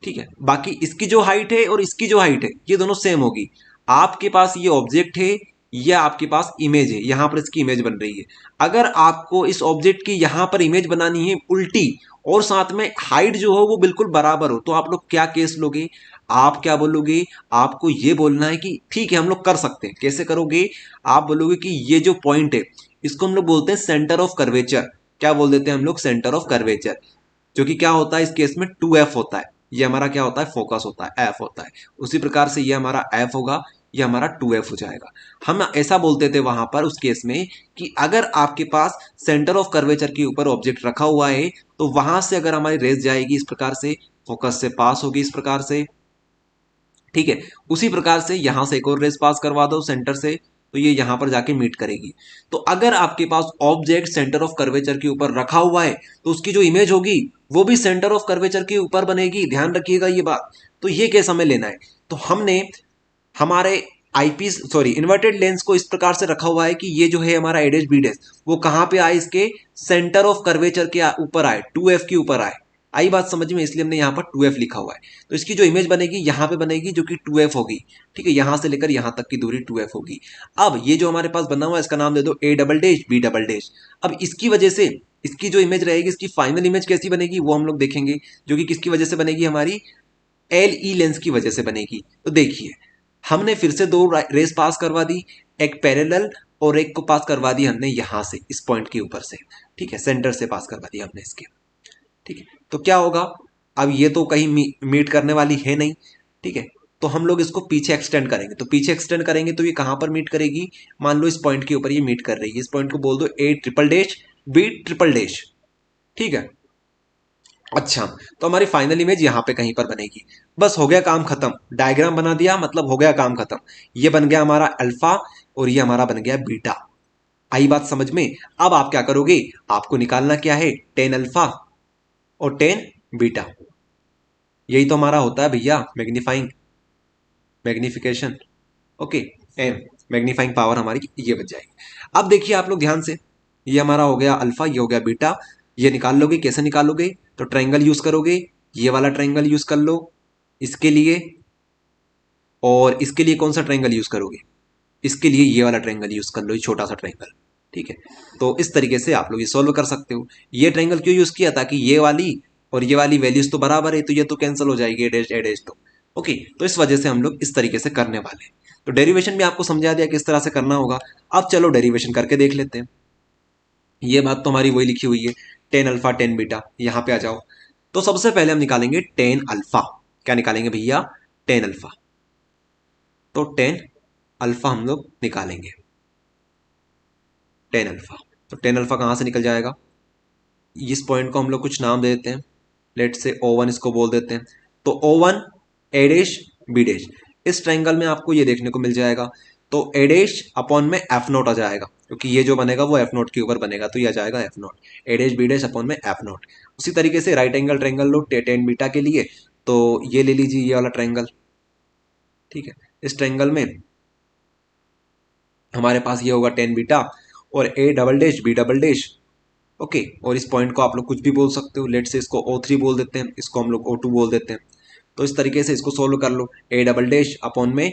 ठीक है। बाकी इसकी जो हाइट है और इसकी जो हाइट है ये दोनों सेम होगी। आपके पास ये ऑब्जेक्ट है, या आपके पास इमेज है, यहां पर इसकी इमेज बन रही है। अगर आपको इस ऑब्जेक्ट की यहां पर इमेज बनानी है उल्टी, और साथ में हाइट जो हो वो बिल्कुल बराबर हो, तो आप लोग क्या केस लोगे, आप क्या बोलोगे, आपको ये बोलना है कि ठीक है हम लोग कर सकते हैं। कैसे करोगे, आप बोलोगे कि ये जो पॉइंट है इसको हम लोग बोलते हैं सेंटर ऑफ कर्वेचर। क्या बोल देते हैं हम लोग, सेंटर ऑफ कर्वेचर। जो कि क्या होता है इस केस में 2f होता है। ये हमारा क्या होता है, फोकस होता है, f होता है। उसी प्रकार से ये हमारा f होगा, ये हमारा 2f हो जाएगा। हम ऐसा बोलते थे वहां पर उस केस में कि अगर आपके पास सेंटर ऑफ कर्वेचर के ऊपर ऑब्जेक्ट रखा हुआ है, तो वहां से अगर हमारी रेस जाएगी इस प्रकार से, फोकस से पास होगी इस प्रकार से, ठीक है। उसी प्रकार से यहां से एक और रेस पास करवा दो सेंटर से, तो ये यहां पर जाके मीट करेगी। तो अगर आपके पास ऑब्जेक्ट सेंटर ऑफ कर्वेचर के ऊपर रखा हुआ है, तो उसकी जो इमेज होगी वो भी सेंटर ऑफ कर्वेचर के ऊपर बनेगी, ध्यान रखिएगा ये बात। तो ये कैसे हमें लेना है, तो हमने हमारे आईपीस सॉरी इन्वर्टेड लेंस को इस प्रकार से रखा हुआ है कि ये जो है हमारा एडेज बीडेज वो कहां पे आए, इसके सेंटर ऑफ कर्वेचर के ऊपर आए, 2f के ऊपर आए। आई बात समझ में, इसलिए हमने यहाँ पर 2f लिखा हुआ है। तो इसकी जो इमेज बनेगी यहाँ पे बनेगी जो कि 2f होगी, ठीक है। यहां से लेकर यहां तक की दूरी 2f होगी। अब ये जो हमारे पास बना हुआ है इसका नाम दे दो a double dash b double dash. अब इसकी वजह से इसकी जो इमेज रहेगी, इसकी फाइनल इमेज कैसी बनेगी वो हम लोग देखेंगे, जो कि किसकी वजह से बनेगी, हमारी LE लेंस की वजह से बनेगी। तो देखिए हमने फिर से दो रेस पास करवा दी, एक पैरेलल और एक को पास करवा दी हमने यहां से इस पॉइंट के ऊपर से, ठीक है, सेंटर से पास करवा दिया हमने इसके, ठीक है। तो क्या होगा, अब ये तो कहीं मीट करने वाली है नहीं, ठीक है। तो हम लोग इसको पीछे एक्सटेंड करेंगे, तो पीछे एक्सटेंड करेंगे तो ये कहां पर मीट करेगी, मान लो इस पॉइंट के ऊपर ये मीट कर रही है, इस पॉइंट को बोल दो A triple dash B triple dash, ठीक है। अच्छा, तो हमारी फाइनल इमेज यहां पे कहीं पर बनेगी। बस हो गया काम खत्म, डायग्राम बना दिया, मतलब हो गया काम खत्म। ये बन गया हमारा अल्फा और ये हमारा बन गया बीटा। आई बात समझ में। अब आप क्या करोगे, आपको निकालना क्या है, टेन अल्फा और टेन बीटा। यही तो हमारा होता है भैया magnifying, magnification, okay. M magnifying power हमारी ये बच जाएगी। अब देखिए आप लोग ध्यान से, ये हमारा हो गया अल्फा, ये हो गया बीटा। ये निकाल लोगे, कैसे निकालोगे, तो ट्रायंगल यूज करोगे, ये वाला ट्रायंगल यूज कर लो इसके लिए, और इसके लिए कौन सा ट्रायंगल यूज करोगे, इसके लिए ये वाला ट्रायंगल यूज कर लो, ये छोटा सा ट्रायंगल, ठीक है। तो इस तरीके से आप लोग ये सॉल्व कर सकते हो। ये ट्रायंगल क्यों यूज किया, ताकि ये वाली और ये वाली वैल्यूज तो बराबर है, तो ये तो कैंसिल हो जाएगी, एडेज एडेज तो, ओके। तो इस वजह से हम लोग इस तरीके से करने वाले हैं। तो डेरिवेशन भी आपको समझा दिया किस तरह से करना होगा। अब चलो डेरिवेशन करके देख लेते हैं। ये बात तो हमारी वही लिखी हुई है, टेन अल्फा टेन बीटा। यहाँ पे आ जाओ, तो सबसे पहले हम निकालेंगे टेन अल्फा। क्या निकालेंगे भैया, टेन अल्फा। तो टेन अल्फा हम लोग निकालेंगे, टेन अल्फा। तो टेन अल्फा कहाँ से निकल जाएगा, इस पॉइंट को हम लोग कुछ नाम दे देते हैं, लेट से O1 इसको बोल देते हैं। तो O1 ए डैश बी डैश, इस ट्रायंगल में आपको ये देखने को मिल जाएगा। तो ए डैश अपॉन में एफ नोट आ जाएगा, क्योंकि ये जो बनेगा वो एफ नोट के ऊपर बनेगा, तो ये आ जाएगा एफ नोट, ए डैश बी डैश अपॉन में एफ नोट। उसी तरीके से राइट एंगल ट्रायंगल लो टेन बीटा के लिए, तो ये ले लीजिए ये वाला ट्रायंगल, ठीक है। इस ट्रायंगल में हमारे पास ये होगा टेन बीटा और A double dash B double dash, okay. और इस पॉइंट को आप लोग कुछ भी बोल सकते हो, लेट से इसको O3 बोल देते हैं, इसको हम लोग O2 बोल देते हैं। तो इस तरीके से इसको सोल्व कर लो, ए डबल डैश अपॉन में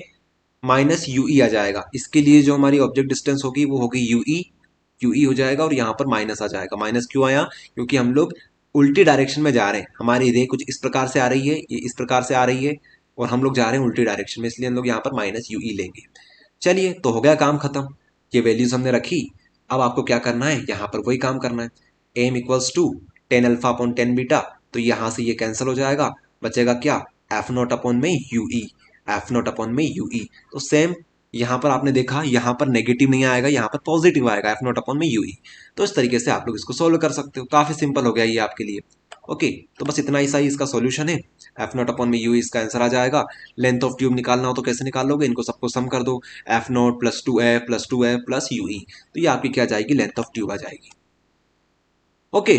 माइनस यूई आ जाएगा। इसके लिए जो हमारी ऑब्जेक्ट डिस्टेंस होगी वो होगी यूई, यूई हो जाएगा, और यहाँ पर माइनस आ जाएगा। माइनस क्यों आया, क्योंकि हम लोग उल्टी डायरेक्शन में जा रहे हैं, हमारी रेंज कुछ इस प्रकार से आ रही है, ये इस प्रकार से आ रही है, और हम लोग जा रहे हैं उल्टी डायरेक्शन में, इसलिए हम लोग यहाँ पर माइनस यूई लेंगे। चलिए, तो हो गया काम खत्म, ये वैल्यूज हमने रखी। अब आपको क्या करना है, यहाँ पर वही काम करना है, M equals to tan alpha upon tan beta. तो यहाँ से ये कैंसिल हो जाएगा, बचेगा क्या, एफ नोट अपॉन में यूई, एफ नोट अपॉन में यूई। तो सेम यहाँ पर आपने देखा, यहाँ पर नेगेटिव नहीं आएगा, यहाँ पर पॉजिटिव आएगा, एफ नोट अपॉन में यूई। तो इस तरीके से आप लोग इसको सोल्व कर सकते हो, काफी सिंपल हो गया ये आपके लिए, ओके। तो बस इतना ही सही इसका सॉल्यूशन है, एफ नोट अपॉन में यूई इसका आंसर आ जाएगा। लेंथ ऑफ ट्यूब निकालना हो तो कैसे निकालोगे, इनको सबको सम कर दो, F naught plus two F plus u e, तो ये आपकी क्या जाएगी, लेंथ ऑफ ट्यूब आ जाएगी। ओके,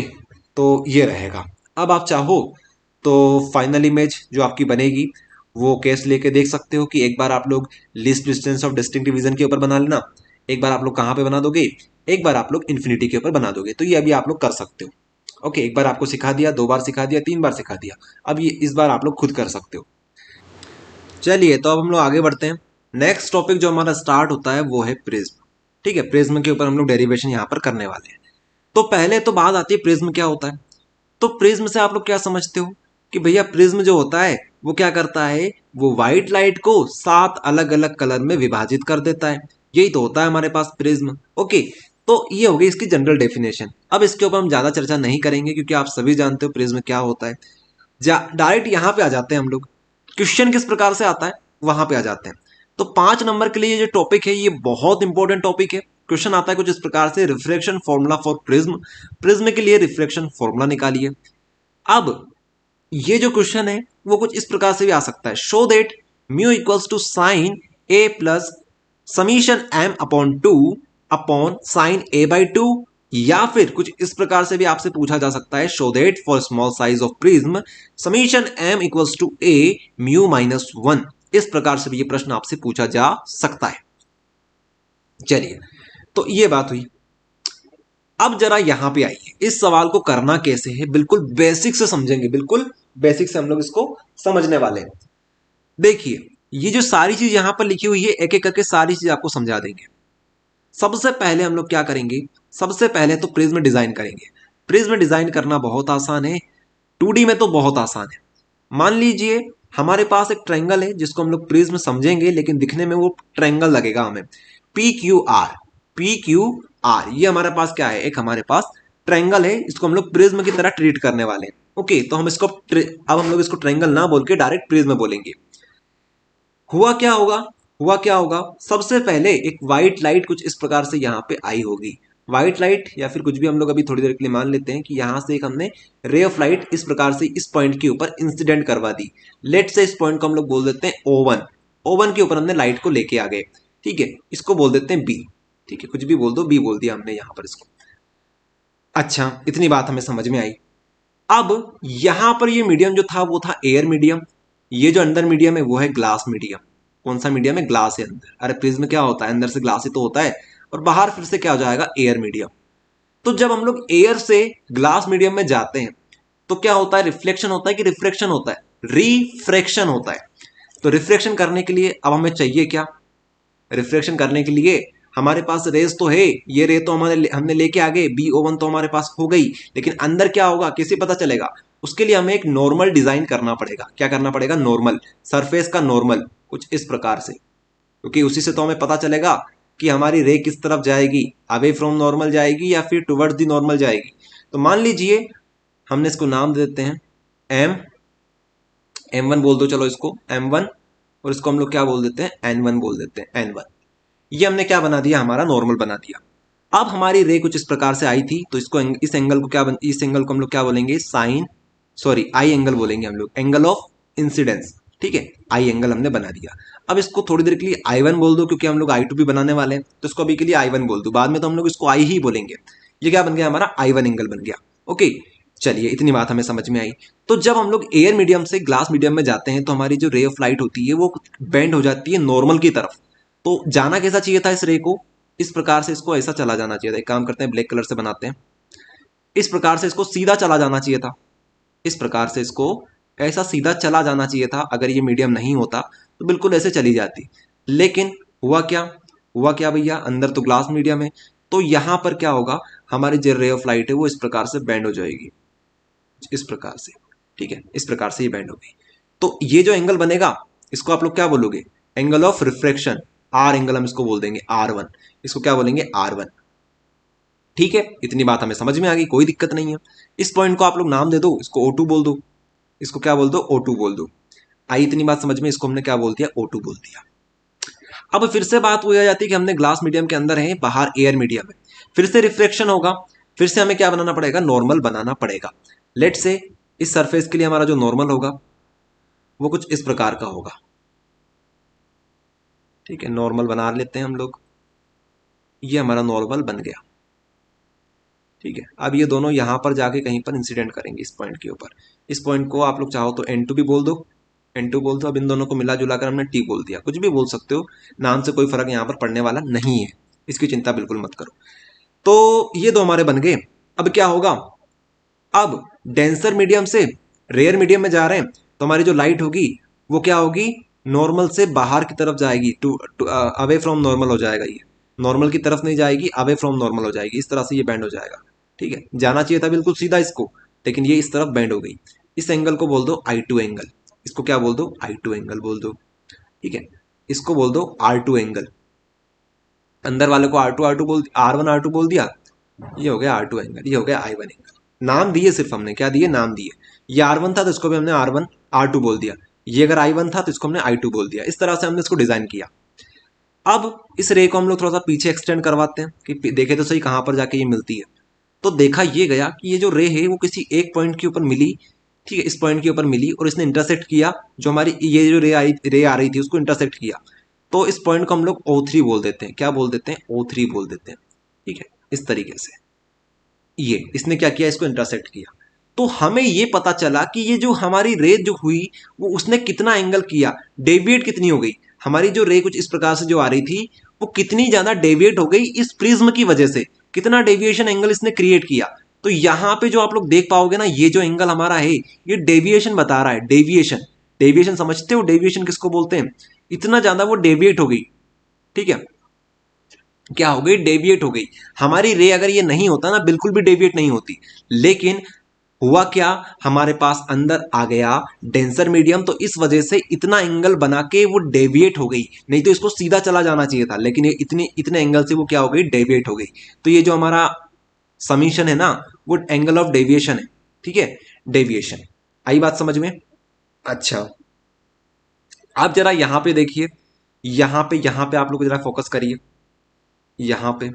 तो ये रहेगा। अब आप चाहो तो फाइनल इमेज जो आपकी बनेगी वो केस लेके देख सकते हो कि एक बार आप लोग least distance of distinct division के ऊपर बना लेना, एक बार आप लोग कहाँ पे बना दोगे, एक बार आप लोग इन्फिनिटी के ऊपर बना दोगे। तो ये अभी आप लोग कर सकते हो। ओके, एक बार आपको सिखा दिया, 2 बार सिखा दिया, 3 बार सिखा दिया, अब ये इस बार आप लोग खुद कर सकते हो। चलिए, तो अब हम लोग आगे बढ़ते हैं। नेक्स्ट टॉपिक जो हमारा स्टार्ट होता है वो है प्रिज्म। ठीक है, प्रिज्म के ऊपर हम लोग डेरिवेशन यहाँ पर करने वाले हैं। तो पहले तो बात आती है प्रिज्म क्या होता है। तो प्रिज्म से आप लोग क्या समझते हो कि भैया प्रिज्म जो होता है वो क्या करता है, वो व्हाइट लाइट को 7 अलग अलग कलर में विभाजित कर देता है। यही तो होता है हमारे पास प्रिज्म। ओके, तो ये हो गई इसकी जनरल डेफिनेशन। अब इसके ऊपर हम ज्यादा चर्चा नहीं करेंगे क्योंकि आप सभी जानते हो प्रिज्म क्या होता है। डायरेक्ट यहाँ पे आ जाते हैं हम लोग, क्वेश्चन किस प्रकार से आता है वहां पे आ जाते हैं। तो 5 नंबर के लिए ये जो टॉपिक है ये बहुत इंपॉर्टेंट टॉपिक है। क्वेश्चन आता है कुछ इस प्रकार से, reflection formula for prism, prism के लिए रिफ्लेक्शन फॉर्मूला निकालिए। अब ये जो क्वेश्चन है वो कुछ इस प्रकार से भी आ सकता है, show that mu equals to sine A plus summation M upon 2 upon sine A by 2, या फिर कुछ इस प्रकार से भी आपसे पूछा जा सकता है, show that for small size of prism summation M equals to A mu minus 1। इस प्रकार से भी ये प्रश्न आपसे पूछा जा सकता है। चलिए, तो ये बात हुई। अब जरा यहां पे आइए, इस सवाल को करना कैसे है बिल्कुल बेसिक से समझेंगे, बिल्कुल बेसिक से हम लोग इसको समझने वाले हैं। देखिए, ये जो सारी चीज यहां पर लिखी हुई है एक एक करके सारी चीज आपको समझा देंगे। सबसे पहले हम लोग क्या करेंगे, सबसे पहले तो प्रिज्म डिजाइन करेंगे। प्रिज्म डिजाइन करना बहुत आसान है, 2D में तो बहुत आसान है। मान लीजिए हमारे पास एक ट्रायंगल है जिसको हम लोग प्रिज्म समझेंगे लेकिन दिखने में वो ट्रायंगल लगेगा हमें, P Q R. P Q R ये हमारे पास क्या है, एक हमारे पास ट्रायंगल है, इसको हम लोग प्रिज्म की तरह ट्रीट करने वाले हैं। ओके, तो हम इसको अब हम लोग इसको ट्रायंगल ना बोल के डायरेक्ट प्रिज्म बोलेंगे। हुआ क्या होगा, हुआ क्या होगा, सबसे पहले एक व्हाइट लाइट कुछ इस प्रकार से यहाँ पे आई होगी। व्हाइट लाइट या फिर कुछ भी हम लोग अभी थोड़ी देर के लिए मान लेते हैं कि यहां से एक हमने रे ऑफ लाइट इस प्रकार से इस पॉइंट के ऊपर इंसिडेंट करवा दी। लेट से इस पॉइंट को हम लोग बोल देते हैं O1। O1 के ऊपर हमने लाइट को लेके आ गए। ठीक है, इसको बोल देते हैं B। ठीक है, कुछ भी बोल दो, B बोल दिया हमने यहां पर इसको। अच्छा, इतनी बात हमें समझ में आई। अब यहां पर ये मीडियम जो था वो था एयर मीडियम, ये जो अंदर मीडियम है वो है ग्लास मीडियम। कौन सा मीडियम है, ग्लास है अंदर। अरे प्रिज्म क्या होता है, अंदर से ग्लास ही तो होता है, और बाहर फिर से क्या हो जाएगा, एयर मीडियम। तो जब हम लोग एयर से ग्लास मीडियम में जाते हैं तो क्या होता है, रिफ्लेक्शन होता है कि रिफ्रैक्शन होता है, रिफ्रैक्शन होता है। तो रिफ्रैक्शन करने के लिए अब हमें चाहिए क्या, रिफ्रैक्शन करने के लिए हमारे पास रेस तो है, ये रे तो हमारे हमने लेके आ गए, BO1 तो हमारे पास हो गई, लेकिन अंदर क्या होगा कैसे पता चलेगा, उसके लिए हमें एक नॉर्मल डिजाइन करना पड़ेगा। क्या करना पड़ेगा, नॉर्मल, सरफेस का नॉर्मल कुछ इस प्रकार से, क्योंकि उसी से तो हमें पता चलेगा कि हमारी रे किस तरफ जाएगी, अवे फ्रॉम नॉर्मल जाएगी या फिर टुवर्ड्स दी नॉर्मल जाएगी। तो मान लीजिए हमने इसको नाम दे देते हैं एम, M1 बोल दो, चलो इसको M1, और इसको हम लोग क्या बोल देते हैं, N1 बोल देते हैं, N1। ये हमने क्या बना दिया, हमारा नॉर्मल बना दिया। अब हमारी रे कुछ इस प्रकार से आई थी, तो इसको इस एंगल को इस एंगल को हम लोग क्या बोलेंगे, साइन, सॉरी आई एंगल बोलेंगे हम लोग, एंगल ऑफ इंसिडेंस। ठीक है, आई एंगल हमने बना दिया। अब इसको थोड़ी देर के लिए I1 बोल दो, क्योंकि हम लोग I2 भी बनाने वाले हैं, तो इसको अभी के लिए I1 बोल दो, बाद में तो हम लोग इसको I ही बोलेंगे। ये क्या बन गया, हमारा I1 एंगल बन गया। ओके, चलिए इतनी बात हमें समझ में आई। तो जब हम लोग एयर मीडियम से ग्लास मीडियम में जाते हैं तो हमारी जो रे ऑफ लाइट होती है वो बेंड हो जाती है नॉर्मल की तरफ। तो जाना कैसा चाहिए था इस रे को, इस प्रकार से इसको ऐसा चला जाना चाहिए था। एक काम करते हैं, ब्लैक कलर से बनाते हैं, इस प्रकार से इसको सीधा चला जाना चाहिए था, इस प्रकार से इसको ऐसा सीधा चला जाना चाहिए था। अगर ये मीडियम नहीं होता तो बिल्कुल ऐसे चली जाती, लेकिन हुआ क्या, हुआ क्या भैया, अंदर तो ग्लास मीडियम है, तो यहां पर क्या होगा, हमारी जो रे ऑफ लाइट है वो इस प्रकार से बैंड हो जाएगी, इस प्रकार से। ठीक है, इस प्रकार से ये बैंड हो गई। तो ये जो एंगल बनेगा इसको आप लोग क्या बोलोगे, angle of refraction, R angle हम इसको बोल देंगे, R1। इसको क्या बोलेंगे, R1। ठीक है, इतनी बात हमें समझ में आ गई, कोई दिक्कत नहीं है। इस पॉइंट को आप लोग नाम दे दो, इसको O2 बोल दो, इसको क्या बोल दो, O2 बोल दो। आई इतनी बात समझ में, इसको हमने क्या बोल दिया, O2 बोल दिया। अब फिर से बात हो जाती है कि हमने ग्लास मीडियम के अंदर है, बाहर एयर मीडियम है, फिर से रिफ्लेक्शन होगा, फिर से हमें क्या बनाना पड़ेगा, नॉर्मल बनाना पड़ेगा। लेट से इस सरफेस के लिए हमारा जो नॉर्मल होगा वो कुछ इस प्रकार का होगा। ठीक है, नॉर्मल बना लेते हैं हम लोग, ये हमारा नॉर्मल बन गया। ठीक है, अब ये दोनों यहाँ पर जाके कहीं पर इंसिडेंट करेंगे इस पॉइंट के ऊपर। इस पॉइंट को आप लोग चाहो तो N2 भी बोल दो, N2 बोल दो। अब इन दोनों को मिला जुला कर हमने T बोल दिया, कुछ भी बोल सकते हो, नाम से कोई फर्क यहाँ पर पड़ने वाला नहीं है, इसकी चिंता बिल्कुल मत करो। तो ये दो हमारे बन गए। अब क्या होगा, अब डेंसर मीडियम से रेयर मीडियम में जा रहे हैं, तो हमारी जो लाइट होगी वो क्या होगी, नॉर्मल से बाहर की तरफ जाएगी, टू अवे फ्रॉम नॉर्मल हो जाएगा। ये नॉर्मल की तरफ नहीं जाएगी, अवे फ्रॉम नॉर्मल हो जाएगी, इस तरह से ये बैंड हो जाएगा। ठीक है, जाना चाहिए था बिल्कुल सीधा इसको, लेकिन ये इस तरफ बैंड हो गई। इस एंगल को बोल दो I2 एंगल, इसको क्या बोल दो, I2 एंगल बोल दो। ठीक है, इसको बोल दो R2 एंगल, अंदर वाले को R2 बोल, R1 R2 बोल दिया, ये हो गया R2 एंगल, ये हो गया I1 एंगल। नाम दिए, सिर्फ हमने क्या दिए, नाम दिए। ये R1 था तो इसको भी हमने R1 R2 बोल दिया, ये अगर I1 था तो इसको हमने I2 बोल दिया। इस तरह से हमने इसको डिजाइन किया। अब इस रे को हम लोग थोड़ा सा पीछे एक्सटेंड करवाते हैं कि देखे तो सही कहां पर जाके ये मिलती है। तो देखा ये गया कि ये जो रे है वो किसी एक पॉइंट के ऊपर मिली। ठीक है, इस पॉइंट के ऊपर मिली और इसने इंटरसेक्ट किया, जो हमारी ये जो रे आ रही थी उसको इंटरसेक्ट किया। तो इस पॉइंट को हम लोग O3 बोल देते हैं। क्या बोल देते हैं, O3 बोल देते हैं। ठीक है, इस तरीके से ये इसने क्या किया, इसको इंटरसेक्ट किया। तो हमें ये पता चला कि ये जो हमारी रे जो हुई वो उसने कितना एंगल किया, डेविएट कितनी हो गई। हमारी जो रे कुछ इस प्रकार से जो आ रही थी वो कितनी ज्यादा डेविएट हो गई इस प्रिज्म की वजह से, कितना डेविएशन एंगल इसने क्रिएट किया। तो यहां पे जो आप लोग देख पाओगे ना, ये जो एंगल हमारा है ये डेविएशन बता रहा है, डेविएशन। डेविएशन समझते हो, डेविएशन किसको बोलते हैं, इतना ज्यादा वो डेविएट हो गई। ठीक है, क्या हो गई, डेविएट हो गई। हमारी रे अगर ये नहीं होता ना, बिल्कुल भी डेविएट नहीं होती। लेकिन हुआ क्या, हमारे पास अंदर आ गया डेंसर मीडियम, तो इस वजह से इतना एंगल बना के वो डेविएट हो गई। नहीं तो इसको सीधा चला जाना चाहिए था, लेकिन ये इतने इतने एंगल से वो क्या हो गई, डेविएट हो गई। तो ये जो हमारा समीशन है ना, वो एंगल ऑफ डेविएशन है। ठीक है, डेविएशन। आई बात समझ में। अच्छा, आप जरा यहां पे देखिए, यहां पे आप लोग जरा फोकस करिए। यहां पे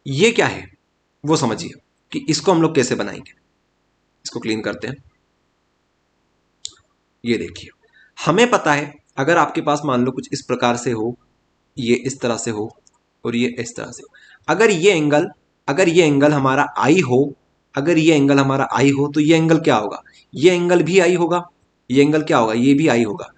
ये क्या है वो समझिए कि इसको हम लोग कैसे बनाएंगे। इसको क्लीन करते हैं। ये देखिए, हमें पता है अगर आपके पास मान लो कुछ इस प्रकार से हो, ये इस तरह से हो और ये इस तरह से हो, अगर ये एंगल हमारा आई हो, अगर ये एंगल हमारा आई हो तो ये एंगल क्या होगा, ये एंगल भी आई होगा, ये एंगल क्या होगा, ये भी आई होगा।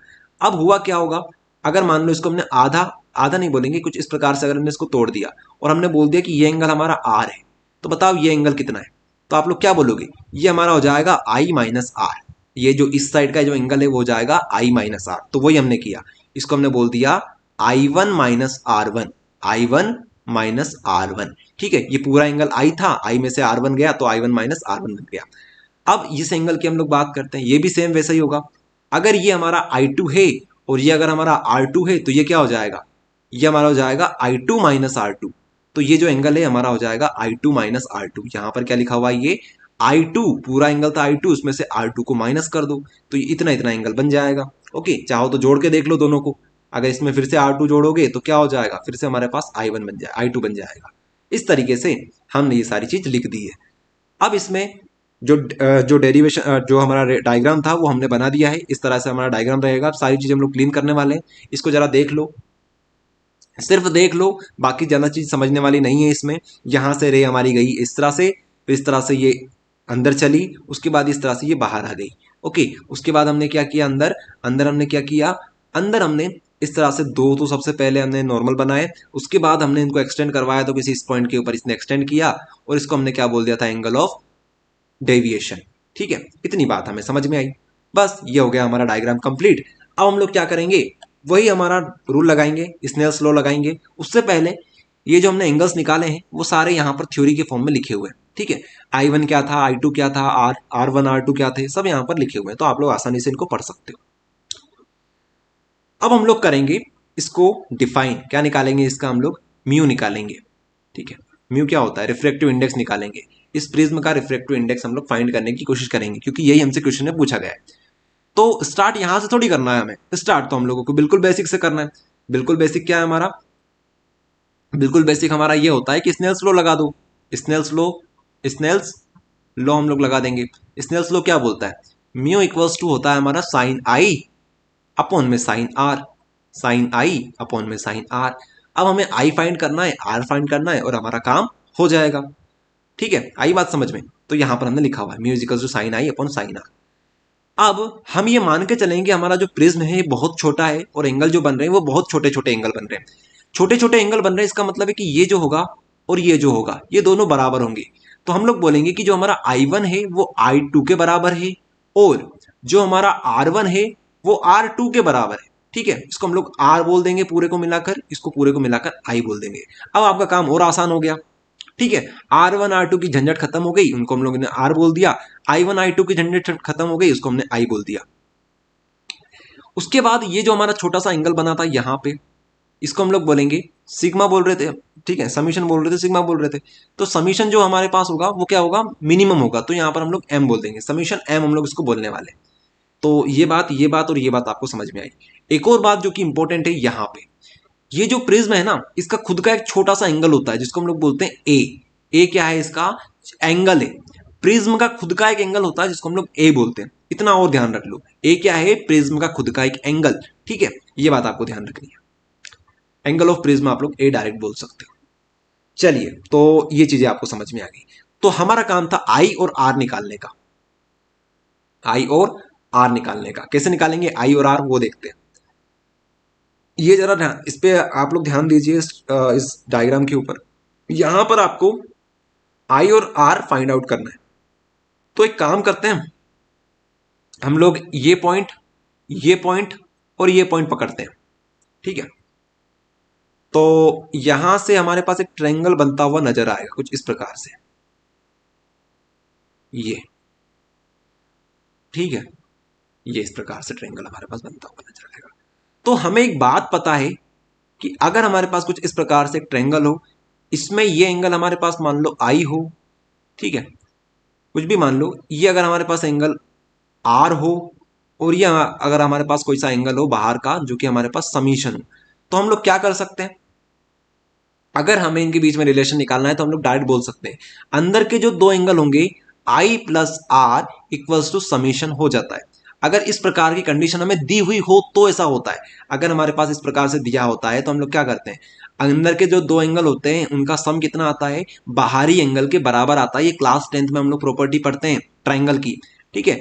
अब हुआ क्या होगा, अगर मान लो इसको हमने आधा, आधा नहीं बोलेंगे, कुछ इस प्रकार से अगर हमने इसको तोड़ दिया और हमने बोल दिया कि ये एंगल हमारा आर है, तो बताओ ये एंगल कितना है। तो आप लोग क्या बोलोगे, ये हमारा हो जाएगा I-R। ये जो इस साइड का जो एंगल है वो हो जाएगा I-R। तो वही हमने किया, इसको हमने बोल दिया I1-R1, I1-R1। ठीक है, ये पूरा एंगल I था, I में से R1 गया तो I1-R1 बन गया। अब इस एंगल की हम लोग बात करते हैं, ये भी सेम वैसा ही होगा। अगर ये हमारा I2 है और ये अगर हमारा R2 है तो ये क्या हो जाएगा, ये हमारा हो जाएगा I2-R2। तो ये जो एंगल है हमारा हो जाएगा I2-R2। यहां पर क्या लिखा हुआ है, ये I2, पूरा एंगल था I2, उसमें से R2 को माइनस कर दो तो ये इतना इतना एंगल बन जाएगा। ओके, चाहो तो जोड़ के देख लो दोनों को। अगर इसमें फिर से R2 जोड़ोगे तो क्या हो जाएगा, फिर से हमारे पास I1 बन जाए, I2 बन जाएगा। इस तरीके से हमने ये सारी चीज लिख दी है। अब इसमें जो डेरिवेशन, जो हमारा डायग्राम था वो हमने बना दिया है। इस तरह से हमारा डायग्राम रहेगा। अब सारी चीज हम लोग क्लीन करने वाले हैं, इसको जरा देख लो, सिर्फ देख लो, बाकी ज्यादा चीज समझने वाली नहीं है इसमें। यहां से रे हमारी गई इस तरह से, फिर इस तरह से ये अंदर चली, उसके बाद इस तरह से ये बाहर आ गई। ओके, उसके बाद हमने क्या किया, अंदर अंदर हमने क्या किया, अंदर हमने इस तरह से दो तो सबसे पहले हमने नॉर्मल बनाए, उसके बाद हमने इनको एक्सटेंड करवाया, तो किसी इस पॉइंट के ऊपर इसने एक्सटेंड किया और इसको हमने क्या बोल दिया था, एंगल ऑफ डेविएशन। ठीक है, इतनी बात हमें समझ में आई। बस ये हो गया हमारा डायग्राम कंप्लीट। अब हम लोग क्या करेंगे, वही हमारा रूल लगाएंगे, स्नेल्स लॉ लगाएंगे। उससे पहले ये जो हमने एंगल्स निकाले हैं वो सारे यहाँ पर थ्योरी के फॉर्म में लिखे हुए हैं। ठीक है, I1 क्या था, I2 क्या था, R1 R2 क्या थे, सब यहाँ पर लिखे हुए हैं, तो आप लोग आसानी से इनको पढ़ सकते हो। अब हम लोग करेंगे इसको डिफाइन, क्या निकालेंगे इसका, हम लोग म्यू निकालेंगे। ठीक है, म्यू क्या होता है, रिफ्रैक्टिव इंडेक्स निकालेंगे। इस प्रिज्म का रिफ्रैक्टिव इंडेक्स हम लोग फाइंड करने की कोशिश करेंगे, क्योंकि यही हमसे क्वेश्चन में पूछा गया है। तो स्टार्ट यहां से थोड़ी करना है हमें, स्टार्ट तो हम लोगों को बिल्कुल बेसिक से करना है। बिल्कुल बेसिक क्या है हमारा, बिल्कुल बेसिक हमारा ये होता है कि स्नेल्स लॉ लगा दो। स्नेल्स लॉ, स्नेल्स लॉ हम लोग लगा देंगे। स्नेल्स लॉ क्या बोलता है, म्यू इक्वल्स टू होता है हमारा साइन आई अपॉन में sine R, sine I upon में साइन आर। अब हमें आई फाइंड करना है, आर फाइंड करना है और हमारा काम हो जाएगा। ठीक है, आई बात समझ में। तो यहां पर हमने लिखा हुआ है mu equals to sine I upon sine R. अब हम ये मान के चलेंगे हमारा जो प्रिज्म है ये बहुत छोटा है और एंगल जो बन रहे हैं वो बहुत छोटे छोटे एंगल बन रहे हैं। छोटे छोटे एंगल बन रहे हैं इसका मतलब है कि ये जो होगा और ये जो होगा ये दोनों बराबर होंगे। तो हम लोग बोलेंगे कि जो हमारा I1 है वो I2 के बराबर है और जो हमारा R1 है वो R2 के बराबर है। ठीक है, इसको हम लोग R बोल देंगे पूरे को मिलाकर, इसको पूरे को मिलाकर I बोल देंगे। अब आपका काम और आसान हो गया। ठीक है, R1 R2 की झंझट खत्म हो गई, उनको हम लोगों ने R बोल दिया। I1 I2 की झंझट खत्म हो गई, उसको हमने I बोल दिया। उसके बाद ये जो हमारा छोटा सा एंगल बना था यहाँ पे, इसको हम लोग बोलेंगे सिग्मा बोल रहे थे। ठीक है, समीशन बोल रहे थे, सिग्मा बोल रहे थे। तो समीशन जो हमारे पास होगा वो क्या होगा, मिनिमम होगा। तो यहाँ पर हम लोग एम बोल देंगे, समीशन एम हम लोग इसको बोलने वाले। तो ये बात और ये बात आपको समझ में आई। एक और बात जो कि इंपॉर्टेंट है यहाँ पे, ये जो प्रिज्म है ना इसका खुद का एक छोटा सा एंगल होता है जिसको हम लोग बोलते हैं ए। ए क्या है, इसका एंगल है। प्रिज्म का खुद का एक एंगल होता है जिसको हम लोग ए बोलते हैं। इतना और ध्यान रख लो, ए क्या है, प्रिज्म का खुद का एक एंगल। ठीक है, ये बात आपको ध्यान रखनी है। एंगल ऑफ प्रिज्म आप लोग ए डायरेक्ट बोल सकते हो। चलिए, तो ये चीजें आपको समझ में आ गई। तो हमारा काम था आई और आर निकालने का। आई और आर निकालने का कैसे निकालेंगे, आई और आर वो देखते हैं। ये जरा ध्यान, इस पे आप लोग ध्यान दीजिए, इस डायग्राम के ऊपर। यहां पर आपको आई और आर फाइंड आउट करना है। तो एक काम करते हैं, हम लोग ये पॉइंट और ये पॉइंट पकड़ते हैं। ठीक है, तो यहां से हमारे पास एक ट्रायंगल बनता हुआ नजर आएगा कुछ इस प्रकार से, ये। ठीक है, ये इस प्रकार से ट्रायंगल हमारे पास बनता हुआ नजर आएगा। तो हमें एक बात पता है कि अगर हमारे पास कुछ इस प्रकार से एक ट्रायंगल हो, इसमें ये एंगल हमारे पास मान लो आई हो। ठीक है, कुछ भी मान लो, ये अगर हमारे पास एंगल आर हो और ये अगर हमारे पास कोई सा एंगल हो बाहर का जो कि हमारे पास समीशन हो, तो हम लोग क्या कर सकते हैं, अगर हमें इनके बीच में रिलेशन निकालना है तो हम लोग डायरेक्ट बोल सकते हैं अंदर के जो दो एंगल होंगे I plus R equals to summation हो जाता है। अगर इस प्रकार की कंडीशन हमें दी हुई हो तो ऐसा होता है। अगर हमारे पास इस प्रकार से दिया होता है तो हम लोग क्या करते हैं, अंदर के जो दो एंगल होते हैं उनका सम कितना आता है, बाहरी एंगल के बराबर आता है। ये क्लास 10th में हम लोग प्रॉपर्टी पढ़ते हैं ट्राइंगल की। ठीक है,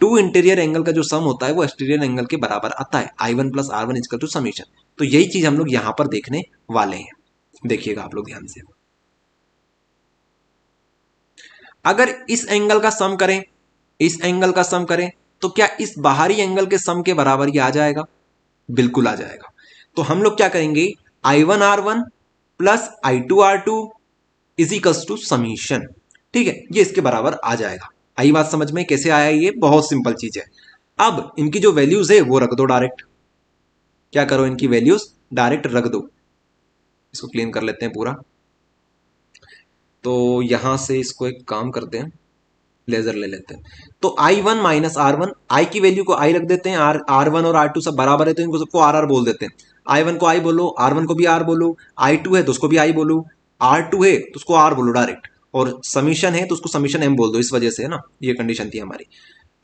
टू इंटीरियर एंगल का जो सम होता है वो एक्सटीरियर एंगल के बराबर आता है, I1 plus R1 equal to summation. तो यही चीज हम लोग यहां पर देखने वाले हैं। देखिएगा आप लोग ध्यान से, अगर इस एंगल का सम करें, इस एंगल का सम करें तो क्या इस बाहरी एंगल के सम के बराबर ही आ जाएगा, बिल्कुल आ जाएगा। तो हम लोग क्या करेंगे, I1 R1 plus I2 R2 is equals to summation. ठीक है, ये इसके बराबर आ जाएगा। आई बात समझ में, कैसे आया, ये बहुत सिंपल चीज है। अब इनकी जो वैल्यूज है वो रख दो डायरेक्ट। क्या करो, इनकी वैल्यूज डायरेक्ट रख दो। इसको क्लीन कर लेते हैं पूरा। तो यहां से इसको एक काम करते हैं, लेजर ले लेते हैं। तो I1 माइनस R1, आई की वैल्यू को आई रख देते हैं, R1 और R2 सब बराबर है तो इनको सबको RR बोल देते हैं। I1 को आई बोलो, R1 को भी R बोलो, I2 है तो उसको भी आई बोलो, R2 है तो उसको R बोलो डायरेक्ट, और समीशन है तो उसको समीशन M बोल दो। इस वजह से है ना, ये कंडीशन थी हमारी।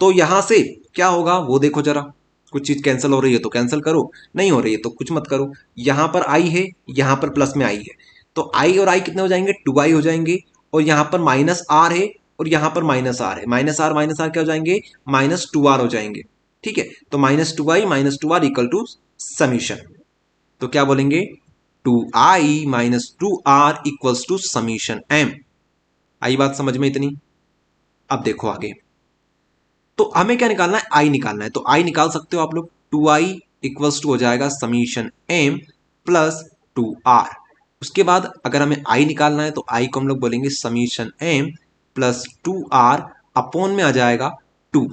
तो यहां से क्या होगा वो देखो जरा, कुछ चीज कैंसिल हो रही है तो कैंसिल करो, नहीं हो रही है तो कुछ मत करो। यहां पर आई है, यहां पर प्लस में आई है, तो आई और आई कितने हो जाएंगे, 2i हो जाएंगे। और यहां पर माइनस आर है और यहां पर माइनस आर है, माइनस आर क्या हो जाएंगे, -2r हो जाएंगे। ठीक है, तो -2i -2r equal to summation. तो क्या बोलेंगे, 2i -2r equals to summation m। आई बात समझ में इतनी। अब देखो आगे, तो हमें क्या निकालना है, आई निकालना है। तो आई निकाल सकते हो आप लोग, 2i इक्वल्स टू हो जाएगा समीशन m प्लस 2r। उसके बाद अगर हमें आई निकालना है तो आई को हम लोग बोलेंगे summation m plus 2r upon में आ जाएगा 2।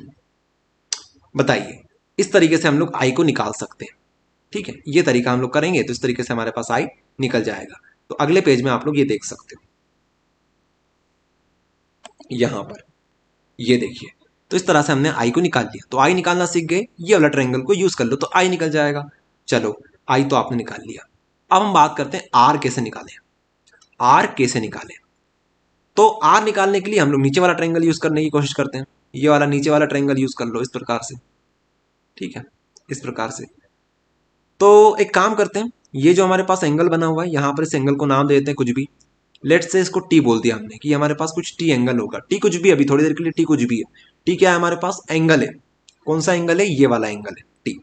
बताइए, इस तरीके से हम लोग आई को निकाल सकते हैं। ठीक है, ये तरीका हम लोग करेंगे तो इस तरीके से हमारे पास आई निकल जाएगा। तो अगले पेज में आप लोग ये देख सकते हो, यहां पर ये देखिए। तो इस तरह से हमने आई को निकाल लिया। तो आई निकालना सीख गए, ये वाला ट्रायंगल को यूज कर लो तो आई निकल जाएगा। चलो, आई तो आपने निकाल लिया। अब हम बात करते हैं आर कैसे निकालें। आर कैसे निकालें, तो आर निकालने के लिए हम लोग नीचे वाला ट्रायंगल यूज करने की कोशिश करते हैं। ये वाला नीचे वाला ट्रायंगल यूज कर लो इस प्रकार से। ठीक है, इस प्रकार से। तो एक काम करते हैं, ये जो हमारे पास एंगल बना हुआ है यहां पर इस एंगल को नाम दे देते हैं कुछ भी। लेट्स से इसको टी बोल दिया हमने कि हमारे पास कुछ टी एंगल होगा, टी कुछ भी, अभी थोड़ी देर के लिए टी कुछ भी है, टी क्या है हमारे पास, एंगल है। कौन सा एंगल है, ये वाला एंगल है टी।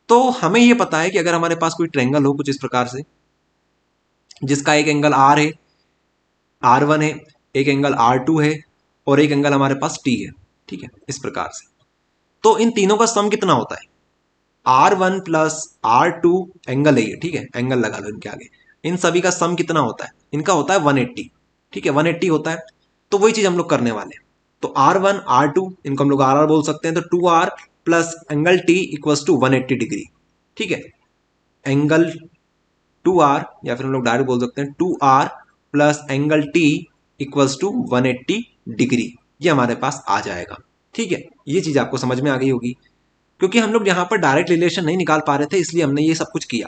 तो हमें ये पता है कि अगर हमारे पास कोई ट्रायंगल हो कुछ इस प्रकार से, जिसका एक एंगल आर है, R1 है, एक एंगल R2 है, और एक एंगल हमारे पास T है, ठीक है, इस प्रकार से। तो इन तीनों का सम कितना होता है, R1 प्लस R2 एंगल है ये, ठीक है, एंगल लगा लो इनके आगे, इन सभी का सम कितना होता है, इनका होता है 180, ठीक है, 180 होता है। तो वही चीज हम लोग करने वाले हैं। तो R1 R2 इनको हम लोग RR बोल सकते हैं, तो 2R plus angle T equals to 180 degree, ठीक है, एंगल 2R, या फिर हम लोग डायरेक्ट बोल सकते हैं 2R plus angle T equals to 180 degree, ये हमारे पास आ जाएगा, ठीक है। ये चीज आपको समझ में आ गई होगी, क्योंकि हम लोग यहाँ पर डायरेक्ट रिलेशन नहीं निकाल पा रहे थे, इसलिए हमने ये सब कुछ किया।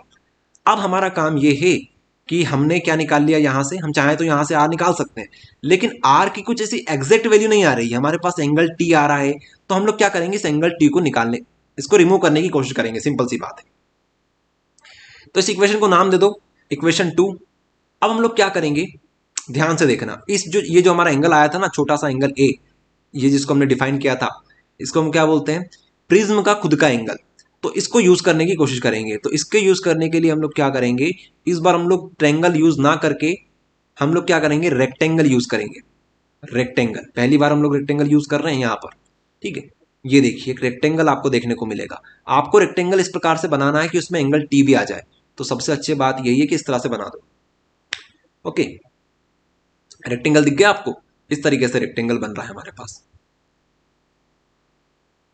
अब हमारा काम ये है कि हमने क्या निकाल लिया यहाँ से, हम चाहे तो यहाँ से आर निकाल सकते हैं, लेकिन आर की कुछ ऐसी एग्जैक्ट वैल्यू नहीं आ रही है, हमारे पास एंगल टी आ रहा है, तो हम लोग क्या करेंगे, इस एंगल टी को निकालने, इसको रिमूव करने की कोशिश करेंगे, सिंपल सी बात है। तो इस इक्वेशन को नाम दे दो इक्वेशन 2। अब हम लोग क्या करेंगे, ध्यान से देखना, इस जो ये जो हमारा एंगल आया था ना, छोटा सा एंगल ए, ये जिसको हमने डिफाइन किया था, इसको हम क्या बोलते हैं, प्रिज्म का खुद का एंगल। तो इसको यूज करने की कोशिश करेंगे। तो इसके यूज करने के लिए हम लोग क्या करेंगे, इस बार हम लोग ट्रायंगल यूज ना करके हम लोग क्या करेंगे, रेक्टेंगल यूज करेंगे। रेक्टेंगल पहली बार हम लोग रेक्टेंगल यूज कर रहे हैं यहाँ पर, ठीक है। ये देखिए एक रेक्टेंगल आपको देखने को मिलेगा। आपको रेक्टेंगल इस प्रकार से बनाना है कि उसमें एंगल टी भी आ जाए। तो सबसे अच्छी बात यही है कि इस तरह से बना दो। ओके, रेक्टेंगल दिख गया आपको, इस तरीके से रेक्टेंगल बन रहा है हमारे पास,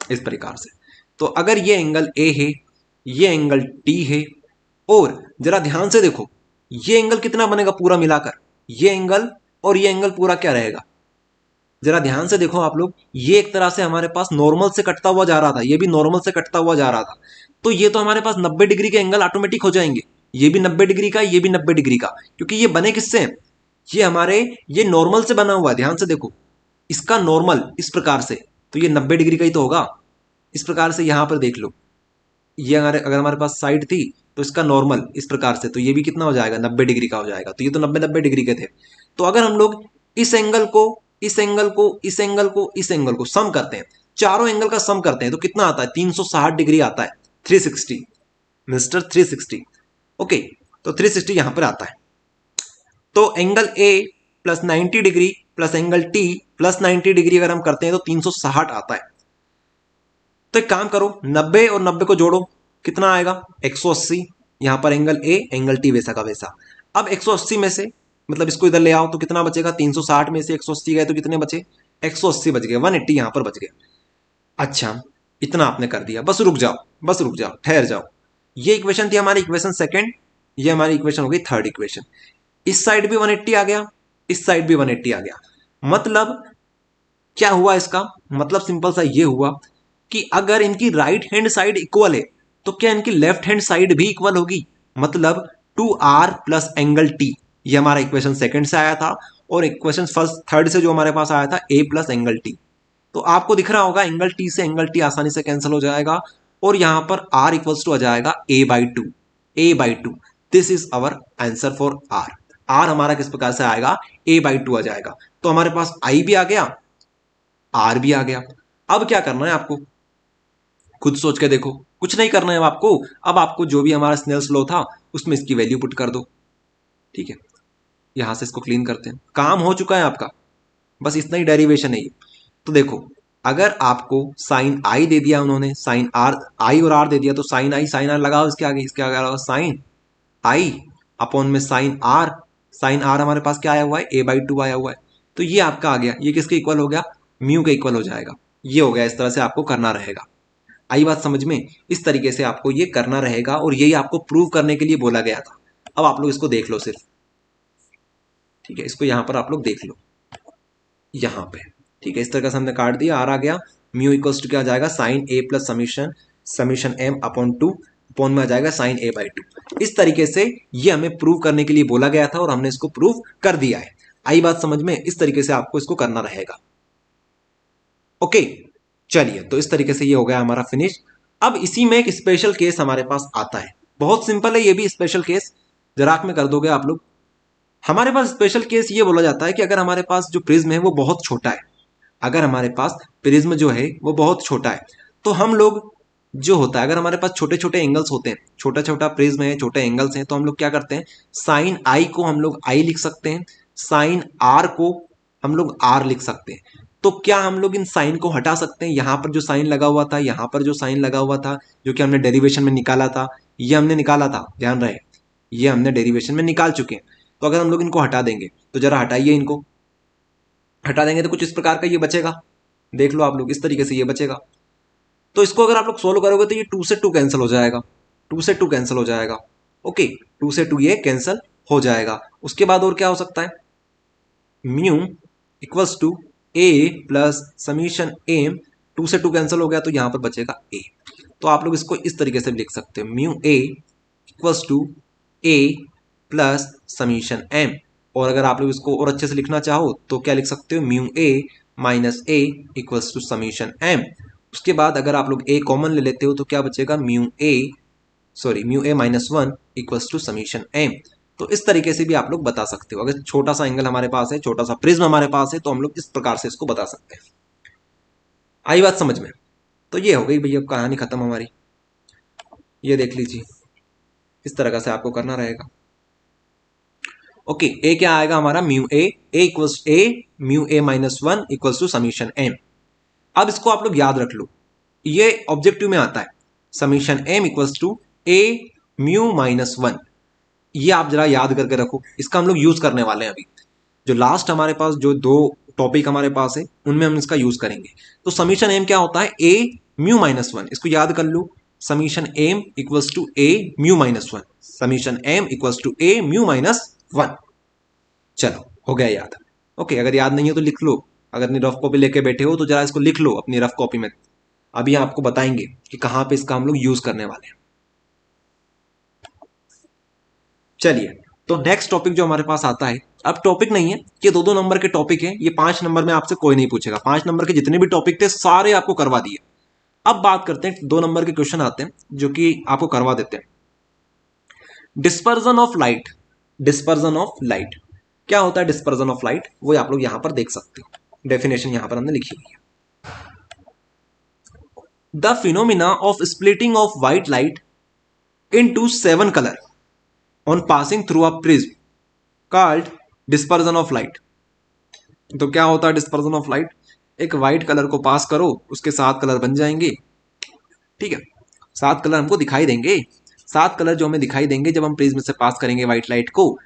इस प्रकार से। तो अगर ये एंगल ए है, ये एंगल टी है, और जरा ध्यान से देखो ये एंगल कितना बनेगा पूरा मिलाकर, ये एंगल और ये एंगल पूरा क्या रहेगा, जरा ध्यान से देखो आप लोग, ये एक तरह से हमारे पास नॉर्मल से कटता हुआ जा रहा था, ये भी नॉर्मल से कटता हुआ जा रहा था। तो ये तो हमारे पास 90 डिग्री के एंगल ऑटोमेटिक हो जाएंगे, ये भी 90 डिग्री का, ये भी 90 डिग्री का, क्योंकि ये बने किससे हैं, ये हमारे ये नॉर्मल से बना हुआ है। ध्यान से देखो इसका नॉर्मल इस प्रकार से, तो ये 90 डिग्री का ही तो होगा। इस प्रकार से यहां पर देख लो, ये अगर हमारे पास साइड थी तो इसका नॉर्मल इस प्रकार से, तो ये भी कितना हो जाएगा, 90 डिग्री का हो जाएगा। तो ये तो 90 डिग्री के थे। तो अगर हम लोग इस एंगल को, इस एंगल को, इस एंगल को, इस एंगल को सम करते हैं, चारों एंगल का सम करते हैं, तो कितना आता है, 360 डिग्री आता है, 360 मिस्टर 360। ओके, तो 360 यहां पर आता है। तो angle A plus 90 degree plus angle T plus 90 degree अगर हम करते हैं तो 360 आता है। तो एक काम करो, 90 और 90 को जोड़ो, कितना आएगा, 180। यहां पर एंगल ए एंगल टी वैसा का वैसा। अब 180 में से, मतलब इसको इधर ले आओ तो कितना बचेगा, 360 में से 180 गए तो कितने बचे, 180 बच गए, 180 यहां पर बच गए। अच्छा, इतना आपने कर दिया, बस रुक जाओ, बस रुक जाओ, ठहर जाओ। ये इक्वेशन थी हमारी इक्वेशन सेकंड, ये हमारी इक्वेशन हो गई थर्ड इक्वेशन। इस साइड भी 180 आ गया, इस साइड भी 180 आ गया। मतलब क्या हुआ इसका, मतलब सिंपल सा ये हुआ कि अगर इनकी राइट हैंड साइड इक्वल है तो क्या इनकी लेफ्ट हैंड साइड भी इक्वल होगी। मतलब 2R प्लस एंगल टी, ये हमारा इक्वेशन सेकंड से आया था, और इक्वेशन फर्स्ट थर्ड से जो हमारे पास आया था ए प्लस एंगल टी। तो आपको दिख रहा होगा एंगल टी से एंगल टी आसानी से कैंसिल हो जाएगा, और यहां पर आर इक्वल्स टू आ जाएगा a/2, a/2। This is our answer for R. R हमारा किस प्रकार से आएगा, a/2 आ जाएगा। तो हमारे पास आई भी आ गया, आर भी आ गया। अब क्या करना है आपको, खुद सोच के देखो, कुछ नहीं करना है आपको। अब आपको जो भी हमारा स्नेल्स लॉ था उसमें इसकी वैल्यू पुट कर दो, ठीक है। यहां से इसको क्लीन करते हैं, काम हो चुका है आपका, बस इतना ही डेरिवेशन है ये। तो देखो, अगर आपको साइन आई दे दिया उन्होंने, साइन आर, आई और आर दे दिया, तो साइन आई साइन आर लगाओ इसके आगे, इसके आगे लगाओ साइन आई अपॉन में साइन आर। साइन आर हमारे पास क्या आया हुआ है, a/2 आया हुआ है। तो ये आपका आ गया, ये किसके इक्वल हो गया, म्यू के इक्वल हो जाएगा। ये हो गया, इस तरह से आपको करना रहेगा। आई बात समझ में, इस तरीके से आपको ये करना रहेगा, और यही आपको प्रूव करने के लिए बोला गया था। अब आप लोग इसको देख लो सिर्फ, ठीक है, इसको यहां पर आप लोग देख लो, यहां पे, ठीक है, इस तरह से हमने काट दिया, आर आ गया, म्यू इक्वल्स टू क्या आ जाएगा, sine A plus summation summation M upon 2, upon में आ जाएगा साइन a/2। इस तरीके से ये हमें प्रूव करने के लिए बोला गया था, और हमने इसको प्रूव कर दिया है। आई बात समझ में, इस तरीके से आपको इसको करना रहेगा। ओके, चलिए, तो इस तरीके से ये हो गया हमारा फिनिश। अब इसी में एक स्पेशल केस हमारे पास आता है, बहुत सिंपल है ये भी स्पेशल केस, जरा में कर दोगे आप लोग, हमारे पास स्पेशल केस ये बोला जाता है कि अगर हमारे पास जो प्रिज्म है वो बहुत छोटा है, अगर हमारे पास प्रिज्म जो है वो बहुत छोटा है, तो हम लोग जो होता है, अगर हमारे पास छोटे छोटे एंगल्स होते हैं, छोटा छोटा प्रिज्म है, छोटे एंगल्स हैं, तो हम लोग क्या करते हैं, साइन आई को हम लोग आई लिख सकते हैं, साइन आर को हम लोग आर लिख सकते हैं। तो क्या हम लोग इन साइन को हटा सकते हैं? यहां पर जो साइन लगा हुआ था, यहां पर जो साइन लगा हुआ था, जो कि हमने डेरिवेशन में निकाला था, ये हमने निकाला था, ध्यान रहे, ये हमने डेरिवेशन में निकाल चुके हैं। तो अगर हम लोग इनको हटा देंगे, तो जरा हटाइए, इनको हटा देंगे तो कुछ इस प्रकार का ये बचेगा, देख लो आप लोग, इस तरीके से ये बचेगा। तो इसको अगर आप लोग सोल्व करोगे तो ये 2 से 2 कैंसिल हो जाएगा, 2 से 2 कैंसिल हो जाएगा। ओके, 2 से 2 ये कैंसिल हो जाएगा। उसके बाद और क्या हो सकता है, mu equals to A plus summation M, 2 से 2 कैंसिल हो गया तो यहां पर बचेगा ए। तो आप लोग इसको इस तरीके से लिख सकते हो, mu A equals to A plus summation M. और अगर आप लोग इसको और अच्छे से लिखना चाहो तो क्या लिख सकते हो, mu A minus A equals to summation M. उसके बाद अगर आप लोग ए कॉमन ले लेते हो तो क्या बचेगा, mu A minus one equals to summation M. तो इस तरीके से भी आप लोग बता सकते हो। अगर छोटा सा एंगल हमारे पास है, छोटा सा प्रिज्म हमारे पास है, तो हम लोग इस प्रकार से इसको बता सकते हैं। आई बात समझ में? तो ये हो गई भैया कहानी खत्म हमारी। ये देख लीजिए, इस तरह से आपको करना रहेगा। ओके, ए क्या आएगा हमारा, mu A equals A mu A minus one equals to summation M. अब इसको आप लोग याद रख लो, ये ऑब्जेक्टिव में आता है, summation M equals to A mu minus one. ये आप जरा याद करके रखो, इसका हम लोग यूज करने वाले हैं अभी। जो लास्ट हमारे पास जो दो टॉपिक हमारे पास है उनमें हम इसका यूज करेंगे। तो समीशन एम क्या होता है, ए म्यू माइनस वन, इसको याद कर लो, summation M equals to A mu minus one, summation M equals to A mu minus one. चलो हो गया याद। ओके, अगर याद नहीं है तो लिख लो, अगर अपनी रफ कॉपी लेके बैठे हो तो जरा इसको लिख लो अपनी रफ कॉपी में। अभी आपको बताएंगे कि कहां पे इसका हम लोग यूज करने वाले हैं। चलिए, तो नेक्स्ट टॉपिक जो हमारे पास आता है, अब टॉपिक नहीं है, ये 2-2 नंबर के टॉपिक है, ये 5 नंबर में आपसे कोई नहीं पूछेगा। 5 नंबर के जितने भी टॉपिक थे सारे आपको करवा दिए। अब बात करते हैं, 2 नंबर के क्वेश्चन आते हैं जो कि आपको करवा देते हैं। Dispersion of light, dispersion of light क्या होता है, डिस्पर्जन ऑफ लाइट वो आप लोग यहां पर देख सकते हो, डेफिनेशन यहां पर हमने लिखी हुई है। The phenomena of splitting of white light into 7 colour on passing through a prism called dispersion of light. तो क्या होता है डिस्पर्जन ऑफ लाइट, एक व्हाइट कलर को पास करो, उसके 7 कलर बन जाएंगे, ठीक है, 7 कलर हमको दिखाई देंगे। 7 कलर जो हमें दिखाई देंगे जब हम प्रिज्म से पास करेंगे व्हाइट लाइट को,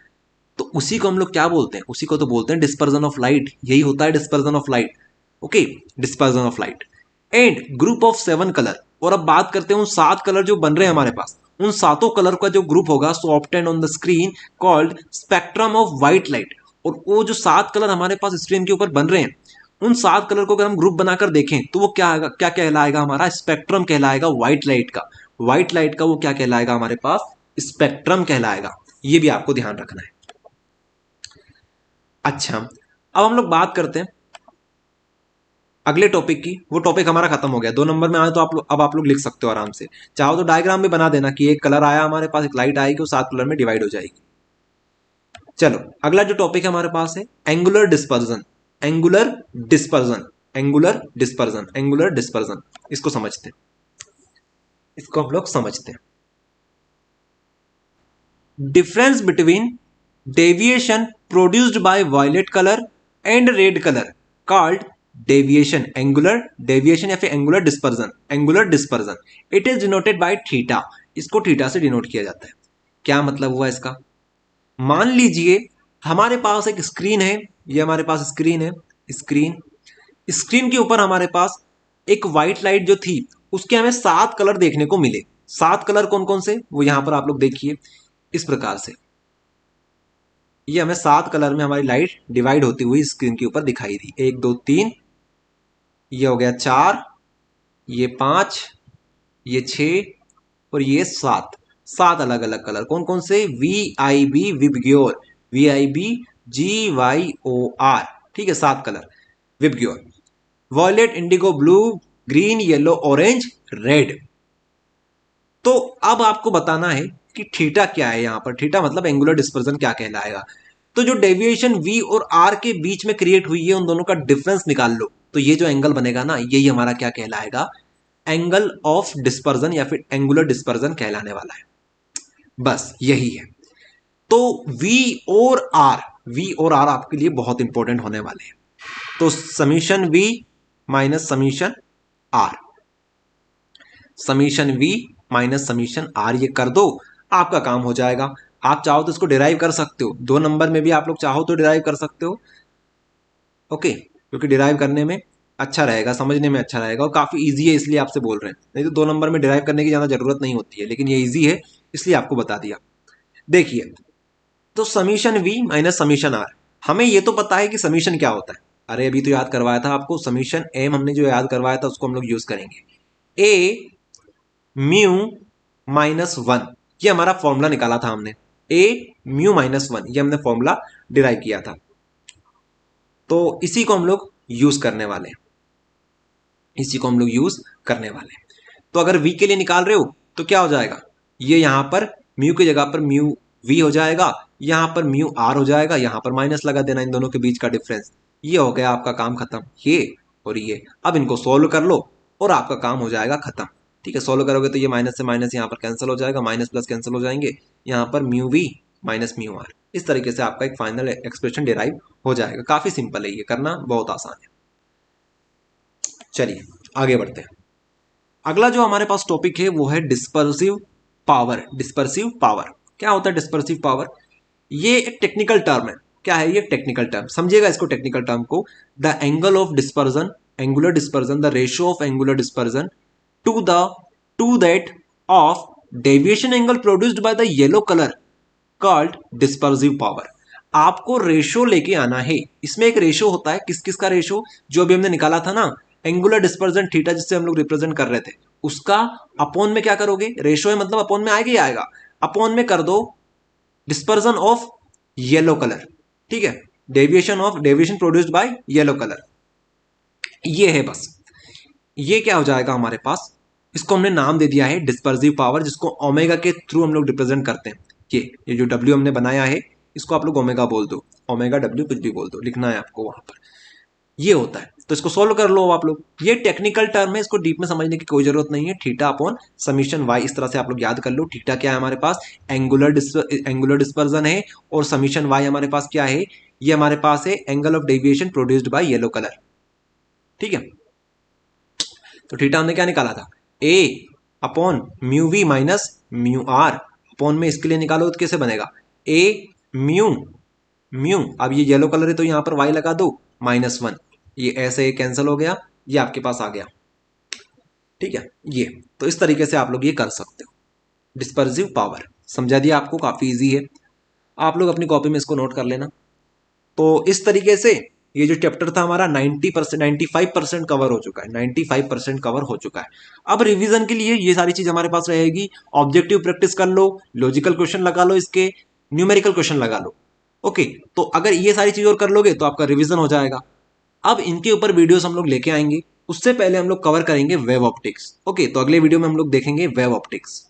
तो उसी को हम लोग क्या बोलते हैं, उसी को तो बोलते हैं डिस्पर्जन ऑफ लाइट। यही होता है dispersion of light. Okay, dispersion of light and group of 7 colour. और अब बात करते हैं उन 7 कलर जो बन रहे हैं हमारे पास, उन सातों कलर का जो ग्रुप होगा, so obtained on the screen called spectrum of white light. और वो जो 7 कलर हमारे पास स्क्रीन के ऊपर बन रहे हैं, उन 7 कलर को अगर हम ग्रुप बनाकर देखें तो वो क्या क्या कहलाएगा, हमारा स्पेक्ट्रम कहलाएगा व्हाइट लाइट का। व्हाइट लाइट का वो क्या कहलाएगा हमारे पास, स्पेक्ट्रम कहलाएगा। ये भी आपको ध्यान रखना है। अच्छा, अब हम लोग बात करते हैं अगले टॉपिक की। वो टॉपिक हमारा खत्म हो गया, 2 नंबर में आए तो अब आप लोग लिख सकते हो आराम से। चाहो तो डायग्राम भी बना देना कि एक कलर आया हमारे पास, एक लाइट आएगी, वो 7 कलर में डिवाइड हो जाएगी। चलो, अगला जो टॉपिक है हमारे पास है angular dispersion. Angular dispersion, angular dispersion, angular dispersion, इसको समझते हैं, इसको हम लोग समझते हैं। Difference between deviation produced by violet colour and red colour called deviation, angular deviation या फिर angular dispersion, angular dispersion. It is denoted by theta, इसको थीटा से डिनोट किया जाता है। क्या मतलब हुआ इसका, मान लीजिए हमारे पास एक स्क्रीन है, ये हमारे पास स्क्रीन है, स्क्रीन, स्क्रीन के ऊपर हमारे पास एक व्हाइट लाइट जो थी उसके हमें 7 कलर देखने को मिले। 7 कलर कौन कौन से, वो यहां पर आप लोग देखिए इस प्रकार से, ये हमें 7 कलर में हमारी लाइट डिवाइड होती हुई स्क्रीन के ऊपर दिखाई दी। 1 2 3, ये हो गया 4, ये 5, ये 6 और ये 7। 7 अलग अलग कलर कौन कौन से, VIB विबग्योर, VIBGYOR, ठीक है, 7 colour VIBGYOR, violet, indigo, blue, green, yellow, orange, red. तो अब आपको बताना है कि थीटा क्या है, यहां पर थीटा मतलब एंगुलर डिस्पर्जन क्या कहलाएगा। तो जो डेविएशन v और r के बीच में क्रिएट हुई है उन दोनों का डिफरेंस निकाल लो, तो ये जो एंगल बनेगा ना, यही हमारा क्या कहलाएगा, एंगल ऑफ डिस्पर्जन या फिर एंगुलर डिस्पर्जन कहलाने वाला है। बस यही है। तो v और r आपके लिए बहुत इंपॉर्टेंट होने वाले हैं। तो summation v minus summation r, summation v minus summation r, ये कर दो, आपका काम हो जाएगा। आप चाहो तो इसको डिराइव कर सकते हो, 2 नंबर में भी आप लोग चाहो तो डिराइव कर सकते हो, ओके, क्योंकि डिराइव करने में अच्छा रहेगा, समझने में अच्छा रहेगा और काफ़ी इजी है, इसलिए आपसे बोल रहे हैं। नहीं तो 2 नंबर में डिराइव करने की ज़्यादा जरूरत नहीं होती है, लेकिन ये इजी है इसलिए आपको बता दिया। देखिए, तो summation v minus summation r, हमें ये तो पता है कि समीशन क्या होता है, अरे अभी तो याद करवाया था आपको, समीशन m हमने जो याद करवाया था उसको हम लोग यूज करेंगे। a म्यू माइनस 1, ये हमारा फॉर्मूला निकाला था हमने, a म्यू माइनस 1, ये हमने फॉर्मूला डिराइव किया था, तो इसी को हम लोग यूज करने वाले हैं, इसी को हम लोग यूज करने वाले हैं। तो अगर v के लिए निकाल रहे हो तो क्या हो जाएगा, ये यहां पर म्यू की जगह पर म्यू v हो जाएगा, यहां पर म्यू r हो जाएगा, यहां पर माइनस लगा देना इन दोनों के बीच का डिफरेंस, ये हो गया आपका काम खत्म, ये और ये। अब इनको सोल्व कर लो और आपका काम हो जाएगा खत्म। ठीक है, सोल्व करोगे तो ये माइनस से माइनस यहाँ पर कैंसिल हो जाएगा, माइनस प्लस कैंसिल हो जाएंगे, यहाँ पर mu v minus mu r, इस तरीके से आपका एक फाइनल एक्सप्रेशन डिराइव हो जाएगा। काफी सिंपल है, ये करना बहुत आसान है। चलिए आगे बढ़ते हैं। अगला जो हमारे पास टॉपिक है वो है डिस्पर्सिव पावर। डिस्पर्सिव पावर क्या होता है? डिस्पर्सिव पावर ये एक टेक्निकल टर्म है। क्या है ये? टेक्निकल टर्म, समझिएगा इसको, टेक्निकल टर्म को। The angle of dispersion, angular dispersion, the ratio of angular dispersion to that of deviation angle produced by the yellow colour called dispersive power. आपको रेशो लेके आना है, इसमें एक रेशो होता है, किस किस का रेशो? जो अभी हमने निकाला था ना, एंगुलर डिस्पर्जन थीटा, जिससे हम लोग रिप्रेजेंट कर रहे थे, उसका अपॉन में क्या करोगे? रेशो है मतलब अपॉन में आएगा ही आएगा, अपॉन में कर दो डिस्पर्जन ऑफ येलो कलर। ठीक है, deviation produced by yellow colour, ये है बस। ये क्या हो जाएगा हमारे पास, इसको हमने नाम दे दिया है डिस्पर्सिव पावर, जिसको ओमेगा के थ्रू हम लोग रिप्रेजेंट करते हैं। ये जो डब्ल्यू हमने बनाया है, इसको आप लोग ओमेगा बोल दो, ओमेगा डब्ल्यू कुछ भी बोल दो, लिखना है आपको वहां पर, ये होता है। तो इसको सोल्व कर लो आप लोग, ये टेक्निकल टर्म है, इसको डीप में समझने की कोई जरूरत नहीं है। थीटा अपॉन समीशन वाई, इस तरह से आप लोग याद कर लो। थीटा क्या है हमारे पास? एंगुलर डिस्पर्जन है, और समीशन वाई हमारे पास क्या है? ये हमारे पास है angle of deviation produced by yellow colour. ठीक है, तो थीटा हमने क्या निकाला था? A upon mu V minus mu R, upon में इसके लिए निकालो तो कैसे बनेगा? ए म्यू म्यू, अब ये येलो कलर है तो यहां पर वाई लगा दो, -1, ये ऐसे कैंसिल हो गया, ये आपके पास आ गया। ठीक है, ये तो इस तरीके से आप लोग ये कर सकते हो। डिस्पर्सिव पावर समझा दिया आपको, काफी इजी है, आप लोग अपनी कॉपी में इसको नोट कर लेना। तो इस तरीके से ये जो चैप्टर था हमारा 90% 95% कवर हो चुका है, 95% कवर हो चुका है। अब रिवीजन के लिए ये सारी चीज हमारे पास रहेगी। ऑब्जेक्टिव प्रैक्टिस कर लो, लॉजिकल क्वेश्चन लगा लो, इसके न्यूमेरिकल क्वेश्चन लगा लो। ओके, तो अगर ये सारी चीज और कर लोगे तो आपका रिवीजन हो जाएगा। अब इनके ऊपर वीडियोस हम लोग लेके आएंगे, उससे पहले हम लोग कवर करेंगे वेव ऑप्टिक्स। ओके, तो अगले वीडियो में हम लोग देखेंगे वेव ऑप्टिक्स।